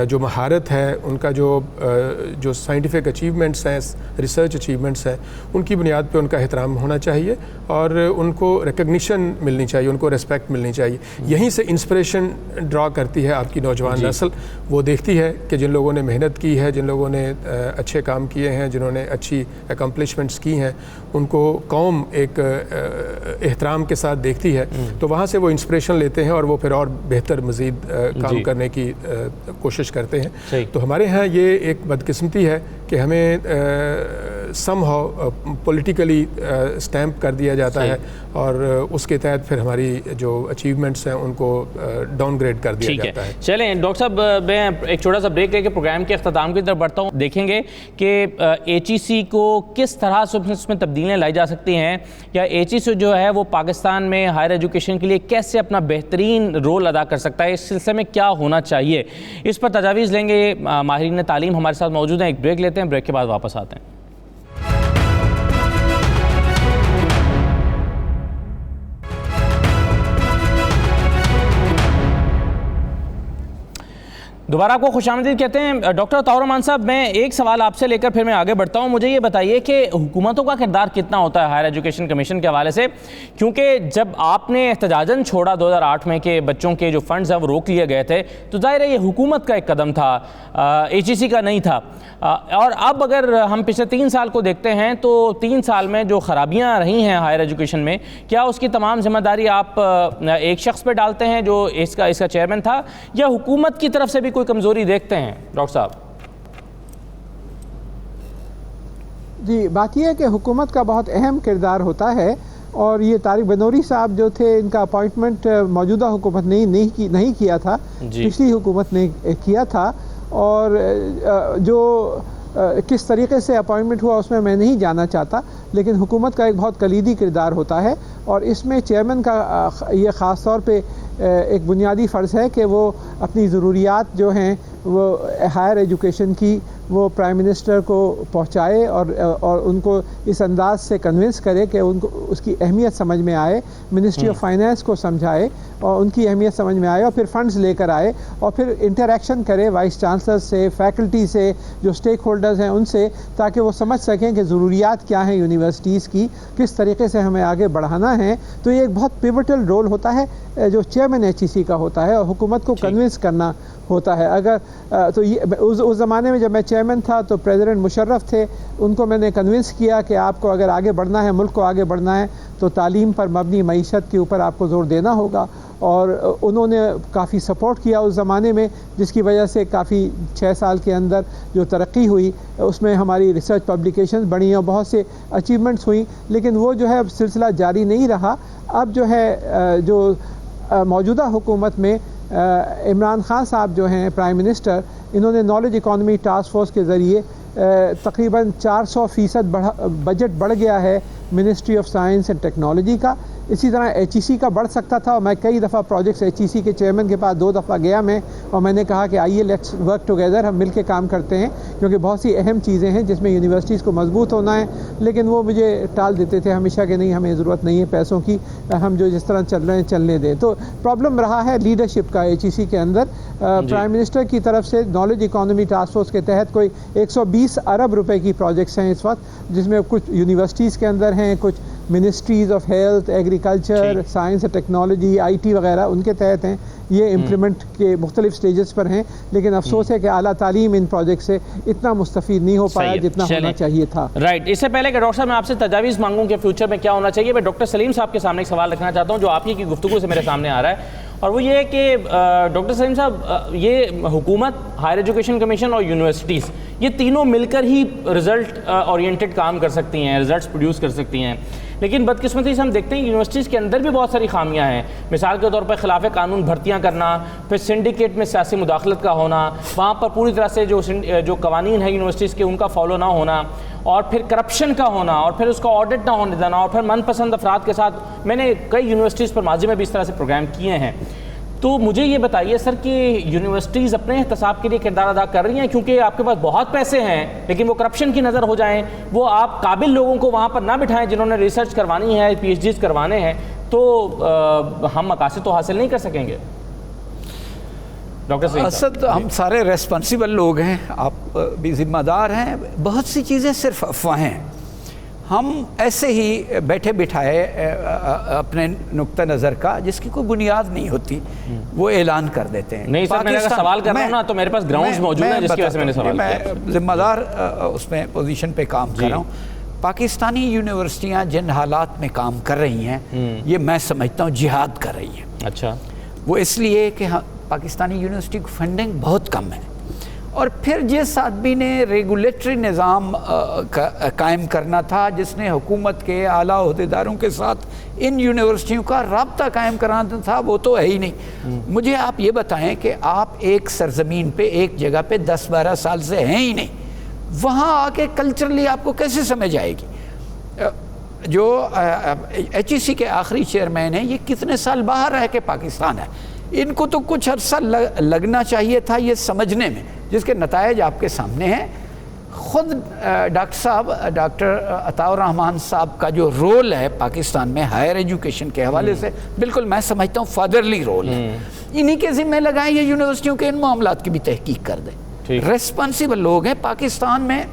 جو مہارت ہے، ان کا جو سائنٹیفک اچیومنٹس ہیں، ریسرچ اچیومنٹس ہیں، ان کی بنیاد پہ ان کا احترام ہونا چاہیے اور ان کو ریکگنیشن ملنی چاہیے، ان کو ریسپیکٹ ملنی چاہیے. یہیں سے انسپریشن ڈرا کرتی ہے آپ کی نوجوان نسل. وہ دیکھتی ہے کہ جن لوگوں نے محنت کی ہے، جن لوگوں نے اچھے کام کیے ہیں، جنہوں نے اچھی اکمپلشمنٹس کی ہیں، ان کو قوم ایک احترام کے ساتھ دیکھتی ہے. تو وہاں سے وہ انسپریشن لیتے ہیں اور وہ پھر اور بہتر مزید کام کرنے کی کوشش کرتے ہیں. تو ہمارے ہاں یہ ایک بدقسمتی ہے کہ ہمیں سم ہاؤ پولیٹیکلی سٹیمپ کر دیا جاتا ہے اور اس کے تحت پھر ہماری جو اچیومنٹس ہیں ان کو ڈاؤن گریڈ کر دیا جاتا ہے. چلیں ڈاکٹر صاحب، میں ایک چھوٹا سا بریک لے کے پروگرام کے اختتام کی طرف بڑھتا ہوں. دیکھیں گے کہ ایچ ای سی کو کس طرح سے اس میں تبدیلیاں لائی جا سکتی ہیں، یا ایچ ای سی جو ہے وہ پاکستان میں ہائر ایجوکیشن کے لیے کیسے اپنا بہترین رول ادا کر سکتا ہے، اس سلسلے میں کیا ہونا چاہیے، اس پر تجاویز لیں گے. ماہرین تعلیم ہمارے ساتھ موجود ہیں. ایک بریک لیتے ہیں، بریک کے بعد واپس آتے ہیں. دوبارہ آپ کو خوش آمدید کہتے ہیں. ڈاکٹر طاہر الرحمان صاحب، میں ایک سوال آپ سے لے کر پھر میں آگے بڑھتا ہوں. مجھے یہ بتائیے کہ حکومتوں کا کردار کتنا ہوتا ہے ہائر ایجوکیشن کمیشن کے حوالے سے، کیونکہ جب آپ نے احتجاجاً چھوڑا 2008 میں کہ بچوں کے جو فنڈز ہیں وہ روک لیے گئے تھے، تو ظاہر ہے یہ حکومت کا ایک قدم تھا، ایچ ای سی کا نہیں تھا. اور اب اگر ہم پچھلے 3 سال کو دیکھتے ہیں تو 3 سال میں جو خرابیاں رہی ہیں ہائر ایجوکیشن میں، کیا اس کی تمام ذمہ داری آپ ایک شخص پہ ڈالتے ہیں جو اس کا چیئرمین تھا، یا حکومت کی طرف سے بھی کوئی کمزوری دیکھتے ہیں ڈاکٹر صاحب؟ جی، بات یہ ہے کہ حکومت کا بہت اہم کردار ہوتا ہے، اور یہ طارق بنوری صاحب جو تھے، ان کا اپوائنٹمنٹ موجودہ حکومت نے نہیں کیا تھا، پچھلی حکومت نے کیا تھا. اور جو کس طریقے سے اپوائنٹمنٹ ہوا اس میں میں نہیں جانا چاہتا، لیکن حکومت کا ایک بہت کلیدی کردار ہوتا ہے، اور اس میں چیئرمین کا یہ خاص طور پہ ایک بنیادی فرض ہے کہ وہ اپنی ضروریات جو ہیں وہ ہائر ایجوکیشن کی وہ پرائم منسٹر کو پہنچائے اور ان کو اس انداز سے کنونس کرے کہ ان کو اس کی اہمیت سمجھ میں آئے، منسٹری آف فائنانس کو سمجھائے اور ان کی اہمیت سمجھ میں آئے، اور پھر فنڈز لے کر آئے اور پھر انٹریکشن کرے وائس چانسلر سے، فیکلٹی سے، جو اسٹیک ہولڈرز ہیں ان سے، تاکہ وہ سمجھ سکیں کہ ضروریات کیا ہیں یونیورسٹیز کی، کس طریقے سے ہمیں آگے بڑھانا ہے. تو یہ ایک بہت پیوٹل رول ہوتا ہے جو چیئرمین ایچ ای سی کا ہوتا ہے، اور حکومت کو کنونس کرنا ہوتا ہے. اگر تو اس زمانے میں جب میں چیئرمین تھا تو پریزیڈنٹ مشرف تھے، ان کو میں نے کنونس کیا کہ آپ کو اگر آگے بڑھنا ہے، ملک کو آگے بڑھنا ہے، تو تعلیم پر مبنی معیشت کے اوپر آپ کو زور دینا ہوگا. اور انہوں نے کافی سپورٹ کیا اس زمانے میں، جس کی وجہ سے کافی 6 سال کے اندر جو ترقی ہوئی اس میں ہماری ریسرچ پبلیکیشنز بڑھی اور بہت سے اچیومنٹس ہوئیں. لیکن وہ جو ہے سلسلہ جاری نہیں رہا. اب جو ہے جو موجودہ حکومت میں عمران خان صاحب جو ہیں پرائم منسٹر، انہوں نے نالج اکانومی ٹاسک فورس کے ذریعے تقریباً 400% بجٹ بڑھ گیا ہے ministry of science and technology کا. اسی طرح HEC کا بڑھ سکتا تھا، اور میں کئی دفعہ پروجیکٹس HEC کے چیئرمین کے پاس 2 دفعہ گیا میں، اور میں نے کہا کہ آئیے لیٹس ورک ٹوگیدر، ہم مل کے کام کرتے ہیں، کیونکہ بہت سی اہم چیزیں ہیں جس میں یونیورسٹیز کو مضبوط ہونا ہے، لیکن وہ مجھے ٹال دیتے تھے ہمیشہ کہ نہیں ہمیں ضرورت نہیں ہے پیسوں کی، ہم جو جس طرح چل رہے ہیں چلنے دیں۔ تو پرابلم رہا ہے لیڈرشپ کا HEC کے اندر۔ پرائم منسٹر کی طرف سے نالج اکانومی ٹاسک فورس کے تحت کوئی 120 ارب روپے کی پروجیکٹس ہیں اس وقت، جس میں کچھ یونیورسٹیز کے اندر ہیں، کچھ ministries of health, agriculture, science اور ٹیکنالوجی، IT وغیرہ ان کے تحت ہیں۔ یہ امپلیمنٹ کے مختلف سٹیجز پر ہیں، لیکن افسوس ہے کہ اعلیٰ تعلیم ان پروجیکٹ سے اتنا مستفید نہیں ہو پایا جتنا ہونا چاہیے تھا۔ رائٹ، اس سے پہلے کہ ڈاکٹر صاحب میں آپ سے تجاویز مانگوں کہ فیوچر میں کیا ہونا چاہیے، میں ڈاکٹر سلیم صاحب کے سامنے ایک سوال رکھنا چاہتا ہوں جو آپ ہی کی گفتگو سے میرے سامنے آ رہا ہے، اور وہ یہ ہے کہ ڈاکٹر سلیم صاحب، یہ حکومت، ہائر ایجوکیشن کمیشن اور یونیورسٹیز، یہ تینوں مل کر ہی رزلٹ اورینٹڈ کام کر سکتی ہیں، رزلٹس پروڈیوس کر سکتی ہیں، لیکن بدقسمتی سے ہم دیکھتے ہیں یونیورسٹیز کے اندر بھی بہت ساری خامیاں ہیں۔ مثال کے طور پر خلاف قانون بھرتیاں کرنا، پھر سنڈیکیٹ میں سیاسی مداخلت کا ہونا، وہاں پر پوری طرح سے جو قوانین ہیں یونیورسٹیز کے ان کا فالو نہ ہونا، اور پھر کرپشن کا ہونا، اور پھر اس کا آڈٹ نہ ہونے دینا، اور پھر من پسند افراد کے ساتھ، میں نے کئی یونیورسٹیز پر ماضی میں بھی اس طرح سے پروگرام کیے ہیں۔ تو مجھے یہ بتائیے سر کہ یونیورسٹیز اپنے احتساب کے لیے کردار ادا کر رہی ہیں، کیونکہ آپ کے پاس بہت پیسے ہیں لیکن وہ کرپشن کی نظر ہو جائیں، وہ آپ قابل لوگوں کو وہاں پر نہ بٹھائیں جنہوں نے ریسرچ کروانی ہے، PhDs کروانے ہیں، تو ہم مقاصد تو حاصل نہیں کر سکیں گے۔ ڈاکٹر سلیم صاحب، اسد، ہم سارے ریسپانسیبل لوگ ہیں، آپ بھی ذمہ دار ہیں، بہت سی چیزیں صرف افواہیں ہیں، ہم ایسے ہی بیٹھے بٹھائے اپنے نقطہ نظر کا جس کی کوئی بنیاد نہیں ہوتی وہ اعلان کر دیتے ہیں۔ نہیں سر، میں اگر سوال کر رہا ہوں نا تو میرے پاس گراؤنڈز موجود ہیں جس کی وجہ سے میں نے سوال کیا۔ میں ذمہ دار اس میں پوزیشن پہ کام کر رہا ہوں۔ پاکستانی یونیورسٹیاں جن حالات میں کام کر رہی ہیں یہ میں سمجھتا ہوں جہاد کر رہی ہیں۔ اچھا، وہ اس لیے کہ پاکستانی یونیورسٹی کی فنڈنگ بہت کم ہے، اور پھر جس آدمی نے ریگولیٹری نظام قائم کرنا تھا، جس نے حکومت کے اعلیٰ عہدیداروں کے ساتھ ان یونیورسٹیوں کا رابطہ قائم کرانا تھا، وہ تو ہے ہی نہیں۔ مجھے آپ یہ بتائیں کہ آپ ایک سرزمین پہ، ایک جگہ پہ 10-12 سال سے ہیں ہی نہیں، وہاں آ کے کلچرلی آپ کو کیسے سمجھ آئے گی؟ جو HEC کے آخری چیئرمین ہیں، یہ کتنے سال باہر رہ کے پاکستان ہے، ان کو تو کچھ عرصہ لگنا چاہیے تھا یہ سمجھنے میں، جس کے نتائج آپ کے سامنے ہیں۔ خود ڈاکٹر عطاء الرحمان صاحب کا جو رول ہے پاکستان میں ہائر ایجوکیشن کے حوالے سے، بالکل میں سمجھتا ہوں فادرلی رول ہے، انہی کے ذمہ لگائیں یہ یونیورسٹیوں کے ان معاملات کی بھی تحقیق کر دیں۔ ریسپانسیبل لوگ ہیں پاکستان میں،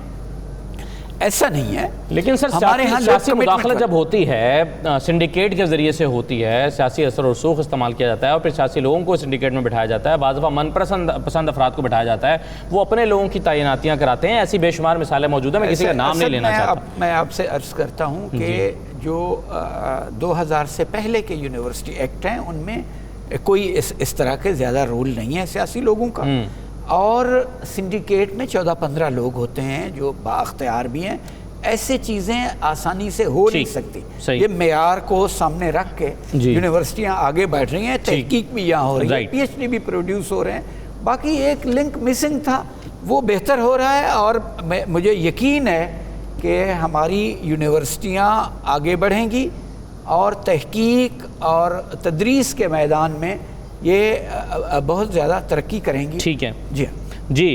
ایسا نہیں ہے۔ لیکن سر سیاسی مداخلت جب ہوتی ہے، سنڈیکیٹ کے ذریعے سے ہوتی ہے، سیاسی اثر و رسوخ استعمال کیا جاتا ہے، اور پھر سیاسی لوگوں کو سنڈیکیٹ میں بٹھایا جاتا ہے، بعض دفعہ من پسند افراد کو بٹھایا جاتا ہے، وہ اپنے لوگوں کی تعیناتیاں کراتے ہیں، ایسی بے شمار مثالیں موجود ہیں، میں کسی کا نام نہیں لینا چاہتا۔ میں آپ سے عرض کرتا ہوں کہ جو 2000 سے پہلے کے یونیورسٹی ایکٹ ہیں ان میں کوئی اس طرح کے زیادہ رول نہیں ہے سیاسی لوگوں کا، اور سنڈیکیٹ میں 14-15 لوگ ہوتے ہیں جو بااختیار بھی ہیں۔ ایسے چیزیں آسانی سے ہو نہیں سکتی، یہ معیار کو سامنے رکھ کے یونیورسٹیاں آگے بڑھ رہی ہیں، تحقیق بھی یہاں ہو رہی ہے، PhD بھی پروڈیوس ہو رہے ہیں۔ باقی ایک لنک مسنگ تھا، وہ بہتر ہو رہا ہے، اور مجھے یقین ہے کہ ہماری یونیورسٹیاں آگے بڑھیں گی اور تحقیق اور تدریس کے میدان میں یہ بہت زیادہ ترقی کریں گی۔ ٹھیک ہے جی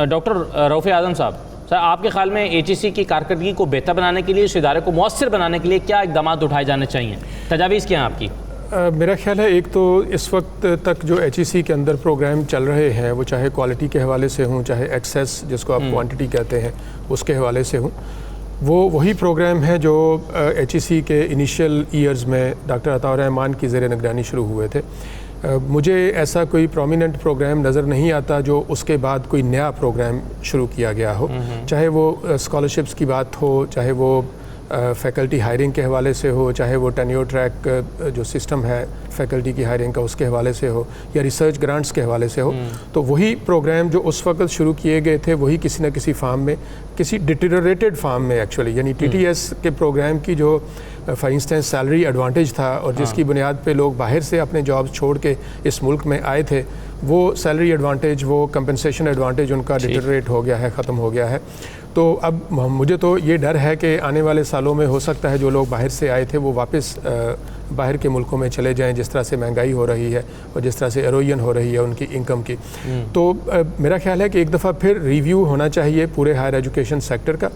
ڈاکٹر رؤف اعظم صاحب، سر آپ کے خیال میں HEC کی کارکردگی کو بہتر بنانے کے لیے، اس ادارے کو مؤثر بنانے کے لیے کیا اقدامات اٹھائے جانے چاہیے؟ تجاویز کیا ہیں آپ کی؟ میرا خیال ہے ایک تو اس وقت تک جو HEC کے اندر پروگرام چل رہے ہیں وہ چاہے کوالٹی کے حوالے سے ہوں، چاہے ایکسیس جس کو آپ کوانٹٹی کہتے ہیں اس کے حوالے سے ہوں، وہ وہی پروگرام ہیں جو HEC کے انیشیل ایئرز میں ڈاکٹر عطاء الرحمان کی زیر نگرانی شروع ہوئے تھے۔ مجھے ایسا کوئی پرومیننٹ پروگرام نظر نہیں آتا جو اس کے بعد کوئی نیا پروگرام شروع کیا گیا ہو، چاہے وہ اسکالرشپس کی بات ہو، چاہے وہ فیکلٹی ہائرنگ کے حوالے سے ہو، چاہے وہ ٹینیور ٹریک جو سسٹم ہے فیکلٹی کی ہائرنگ کا اس کے حوالے سے ہو، یا ریسرچ گرانٹس کے حوالے سے ہو، تو وہی پروگرام جو اس وقت شروع کیے گئے تھے وہی کسی نہ کسی فارم میں، کسی ڈیٹیریٹیڈ فارم میں ایکچولی، یعنی TTS کے پروگرام کی جو فار انسٹنس سیلری ایڈوانٹیج تھا اور جس کی بنیاد پہ لوگ باہر سے اپنے جابس چھوڑ کے اس ملک میں آئے تھے، وہ سیلری ایڈوانٹیج، وہ کمپنسیشن ایڈوانٹیج ان کا ڈیٹیریٹ ہو گیا ہے، ختم ہو گیا ہے۔ تو اب مجھے تو یہ ڈر ہے کہ آنے والے سالوں میں ہو سکتا ہے جو لوگ باہر سے آئے تھے وہ واپس باہر کے ملکوں میں چلے جائیں، جس طرح سے مہنگائی ہو رہی ہے اور جس طرح سے ایروین ہو رہی ہے ان کی انکم کی. تو میرا خیال ہے کہ ایک دفعہ پھر ریویو ہونا چاہیے پورے ہائر ایجوکیشن سیکٹر کا،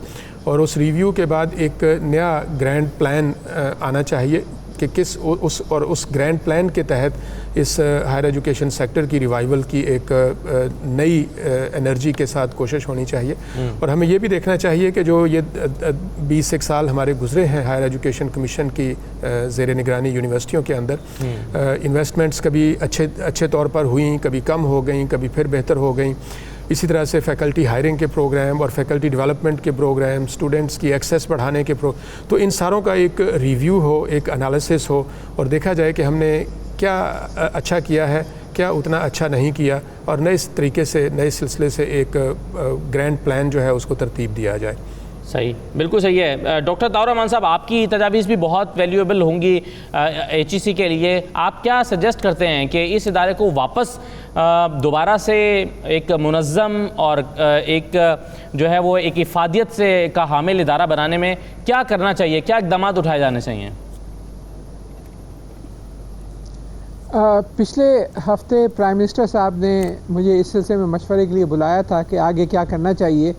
اور اس ریویو کے بعد ایک نیا گرینڈ پلان آنا چاہیے کہ اس گرینڈ پلان کے تحت اس ہائر ایجوکیشن سیکٹر کی ریوائول کی ایک نئی انرجی کے ساتھ کوشش ہونی چاہیے. اور ہمیں یہ بھی دیکھنا چاہیے کہ جو یہ 20 سال ہمارے گزرے ہیں ہائر ایجوکیشن کمیشن کی زیر نگرانی یونیورسٹیوں کے اندر، انویسٹمنٹس کبھی اچھے طور پر ہوئیں، کبھی کم ہو گئیں، کبھی پھر بہتر ہو گئیں. اسی طرح سے فیکلٹی ہائرنگ کے پروگرام اور فیکلٹی ڈیولپمنٹ کے پروگرام، اسٹوڈنٹس کی ایکسیس بڑھانے کے تو ان ساروں کا ایک ریویو ہو، ایک انالیسس ہو، اور دیکھا جائے کہ ہم نے کیا اچھا کیا ہے، کیا اتنا اچھا نہیں کیا، اور نئے طریقے سے نئے سلسلے سے ایک گرینڈ پلان جو ہے اس کو ترتیب دیا جائے. صحیح، بالکل صحیح ہے. ڈاکٹر طاہر رحمان صاحب، آپ کی تجاویز بھی بہت ویلیویبل ہوں گی HEC کے لیے. آپ کیا سجیسٹ کرتے ہیں کہ اس ادارے کو واپس دوبارہ سے ایک منظم اور ایک جو ہے وہ ایک افادیت سے کا حامل ادارہ بنانے میں کیا کرنا چاہیے، کیا اقدامات اٹھائے جانے چاہیے؟ پچھلے ہفتے پرائم منسٹر صاحب نے مجھے اس سلسلے میں مشورے کے لیے بلایا تھا کہ آگے کیا کرنا چاہیے،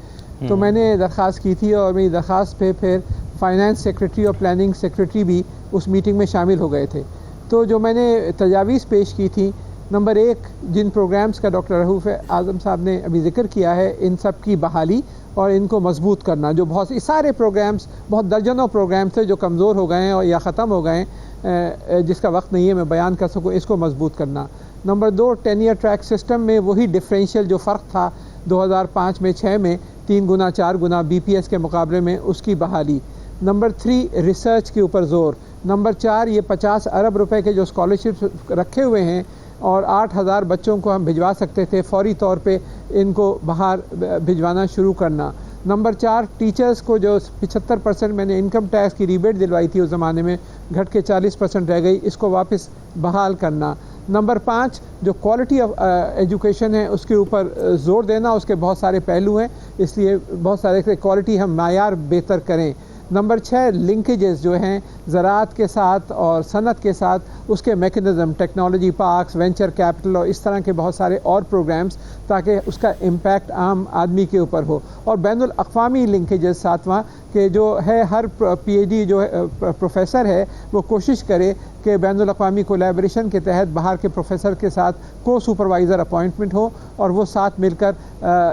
تو میں نے درخواست کی تھی، اور میری درخواست پہ پھر فائنانس سیکریٹری اور پلاننگ سیکریٹری بھی اس میٹنگ میں شامل ہو گئے تھے. تو جو میں نے تجاویز پیش کی تھی، نمبر 1 جن پروگرامز کا ڈاکٹر رؤوف اعظم صاحب نے ابھی ذکر کیا ہے، ان سب کی بحالی اور ان کو مضبوط کرنا. جو بہت سارے پروگرامز، بہت درجنوں پروگرامز تھے جو کمزور ہو گئے ہیں اور یا ختم ہو گئے ہیں، جس کا وقت نہیں ہے میں بیان کر سکوں، اس کو مضبوط کرنا. نمبر 2 10 ایئر ٹریک سسٹم میں وہی ڈفرینشیل جو فرق تھا 2005 میں 6 میں 3 گنا 4 گنا BPS کے مقابلے میں، اس کی بحالی. نمبر 3 ریسرچ کے اوپر زور. نمبر 4 یہ 50 ارب روپے کے جو اسکالرشپ رکھے ہوئے ہیں اور 8,000 بچوں کو ہم بھجوا سکتے تھے، فوری طور پہ ان کو باہر بھجوانا شروع کرنا. نمبر 4 ٹیچرز کو جو 75% میں نے انکم ٹیکس کی ریبیٹ دلوائی تھی اس زمانے میں، گھٹ کے 40% رہ گئی، اس کو واپس بحال کرنا. نمبر 5 جو کوالٹی آف ایجوکیشن ہے اس کے اوپر زور دینا. اس کے بہت سارے پہلو ہیں، اس لیے بہت سارے کوالٹی ہم معیار بہتر کریں. نمبر 6 لنکیجز جو ہیں زراعت کے ساتھ اور صنعت کے ساتھ، اس کے mechanism, technology parks, venture capital اور اس طرح کے بہت سارے اور پروگرامز، تاکہ اس کا امپیکٹ عام آدمی کے اوپر ہو. اور بین الاقوامی لنکیجز 7واں کہ جو ہے ہر PhD جو پروفیسر ہے وہ کوشش کرے کہ بین الاقوامی کولیبریشن کے تحت باہر کے پروفیسر کے ساتھ کو سپروائزر اپوائنٹمنٹ ہو، اور وہ ساتھ مل کر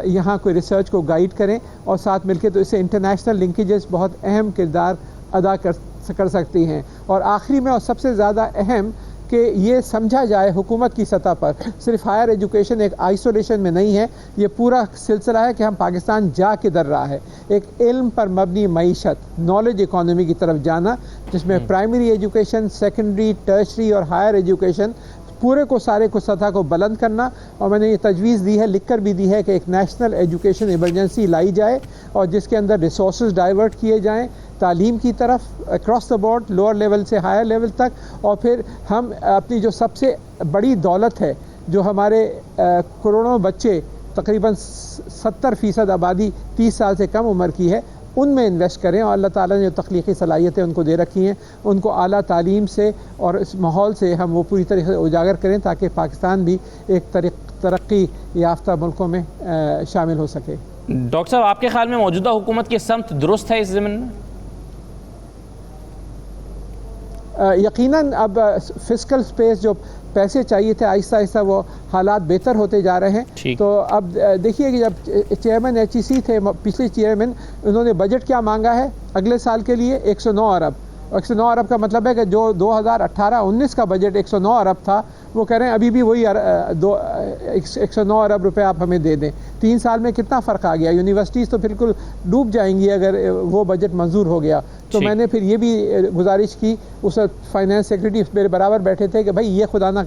یہاں کوئی ریسرچ کو گائیڈ کریں اور ساتھ مل کے، تو اس سے انٹرنیشنل لنکیجز بہت اہم کردار ادا کر سکتی ہیں. اور آخری میں اور سب سے زیادہ اہم کہ یہ سمجھا جائے حکومت کی سطح پر، صرف ہائر ایجوکیشن ایک آئسولیشن میں نہیں ہے، یہ پورا سلسلہ ہے کہ ہم پاکستان جا کدھر رہا ہے. ایک علم پر مبنی معیشت، نالج اکانومی کی طرف جانا، جس میں پرائمری ایجوکیشن، سیکنڈری، ٹرشری اور ہائر ایجوکیشن پورے کو سارے کو سطح کو بلند کرنا. اور میں نے یہ تجویز دی ہے، لکھ کر بھی دی ہے کہ ایک نیشنل ایجوکیشن ایمرجنسی لائی جائے، اور جس کے اندر ریسورسز ڈائیورٹ کیے جائیں تعلیم کی طرف across the board, lower level سے ہائر لیول تک. اور پھر ہم اپنی جو سب سے بڑی دولت ہے، جو ہمارے کروڑوں بچے، تقریباً 70% آبادی 30 سال سے کم عمر کی ہے، ان میں انویسٹ کریں. اور اللہ تعالیٰ نے جو تخلیقی صلاحیتیں ان کو دے رکھی ہیں، ان کو اعلیٰ تعلیم سے اور اس ماحول سے ہم وہ پوری طریقے سے اجاگر کریں، تاکہ پاکستان بھی ایک ترقی یافتہ ملکوں میں شامل ہو سکے. ڈاکٹر صاحب، آپ کے خیال میں موجودہ حکومت کی سمت درست ہے اس ضمن میں؟ یقیناً اب فسکل سپیس جو پیسے چاہیے تھے، آہستہ آہستہ وہ حالات بہتر ہوتے جا رہے ہیں. تو اب دیکھیے کہ جب چیئرمین HEC تھے پچھلے چیئرمین، انہوں نے بجٹ کیا مانگا ہے اگلے سال کے لیے؟ 109 ارب. 109 ارب کا مطلب ہے کہ جو 2018-19 کا بجٹ 109 ارب تھا، وہ کہہ رہے ہیں ابھی بھی وہی 109 ارب روپے آپ ہمیں دے دیں. 3 سال میں کتنا فرق آ گیا. یونیورسٹیز تو بالکل ڈوب جائیں گی اگر وہ بجٹ منظور ہو گیا. تو میں نے پھر یہ بھی گزارش کی، اس وقت فائنانس سیکریٹری میرے برابر بیٹھے تھے، کہ بھائی یہ خدا نہ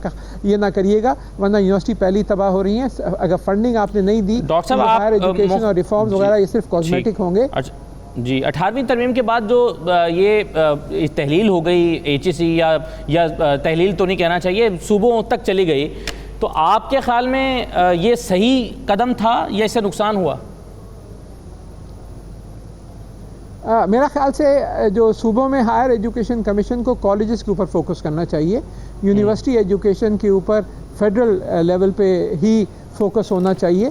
یہ نہ کریے گا، ورنہ یونیورسٹی پہلی تباہ ہو رہی ہیں. اگر فنڈنگ آپ نے نہیں دی، ہائر ایجوکیشن اور ریفارمز وغیرہ یہ صرف کاسمیٹک ہوں گے. جی، 18ویں ترمیم کے بعد جو یہ تحلیل ہو گئی HEC، یا تحلیل تو نہیں کہنا چاہیے، صوبوں تک چلی گئی، تو آپ کے خیال میں یہ صحیح قدم تھا یا اس سے نقصان ہوا؟ میرا خیال سے جو صوبوں میں ہائر ایجوکیشن کمیشن کو کالجز کے اوپر فوکس کرنا چاہیے، یونیورسٹی ایجوکیشن کے اوپر فیڈرل لیول پہ ہی فوکس ہونا چاہیے،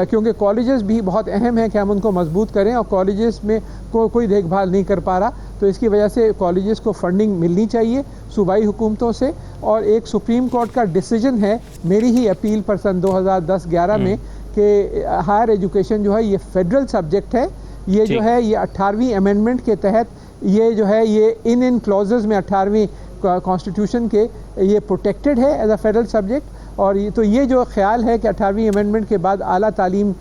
کیونکہ کالجز بھی بہت اہم ہے کہ ہم ان کو مضبوط کریں، اور کالجز میں کوئی دیکھ بھال نہیں کر پا رہا، تو اس کی وجہ سے کالجز کو فنڈنگ ملنی چاہیے صوبائی حکومتوں سے۔ اور ایک سپریم کورٹ کا ڈیسیجن ہے میری ہی اپیل پر سن 2010-11 میں کہ ہائر ایجوکیشن جو ہے یہ فیڈرل سبجیکٹ ہے، یہ جو ہے یہ 18ویں امینڈمنٹ کے تحت یہ جو ہے یہ ان کلوزز میں 18ویں کانسٹیٹیوشن کے یہ پروٹیکٹڈ ہے ایز اے فیڈرل سبجیکٹ۔ اور تو یہ جو خیال ہے کہ 18ویں امینڈمنٹ کے بعد اعلیٰ تعلیم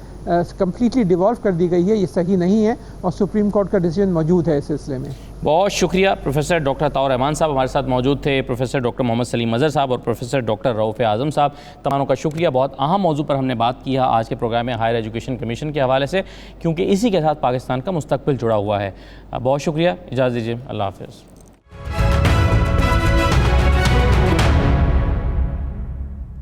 کمپلیٹلی ڈیوالو کر دی گئی ہے، یہ صحیح نہیں ہے، اور سپریم کورٹ کا ڈیسیجن موجود ہے اس سلسلے میں۔ بہت شکریہ پروفیسر ڈاکٹر عطاء الرحمان صاحب ہمارے ساتھ موجود تھے، پروفیسر ڈاکٹر محمد سلیم اظہر صاحب اور پروفیسر ڈاکٹر رؤف اعظم صاحب، تماموں کا شکریہ۔ بہت اہم موضوع پر ہم نے بات کی ہے آج کے پروگرام میں ہائر ایجوکیشن کمیشن کے حوالے سے، کیونکہ اسی کے ساتھ پاکستان کا مستقبل جڑا ہوا ہے۔ بہت شکریہ، اجازت دیجیے، اللہ حافظ۔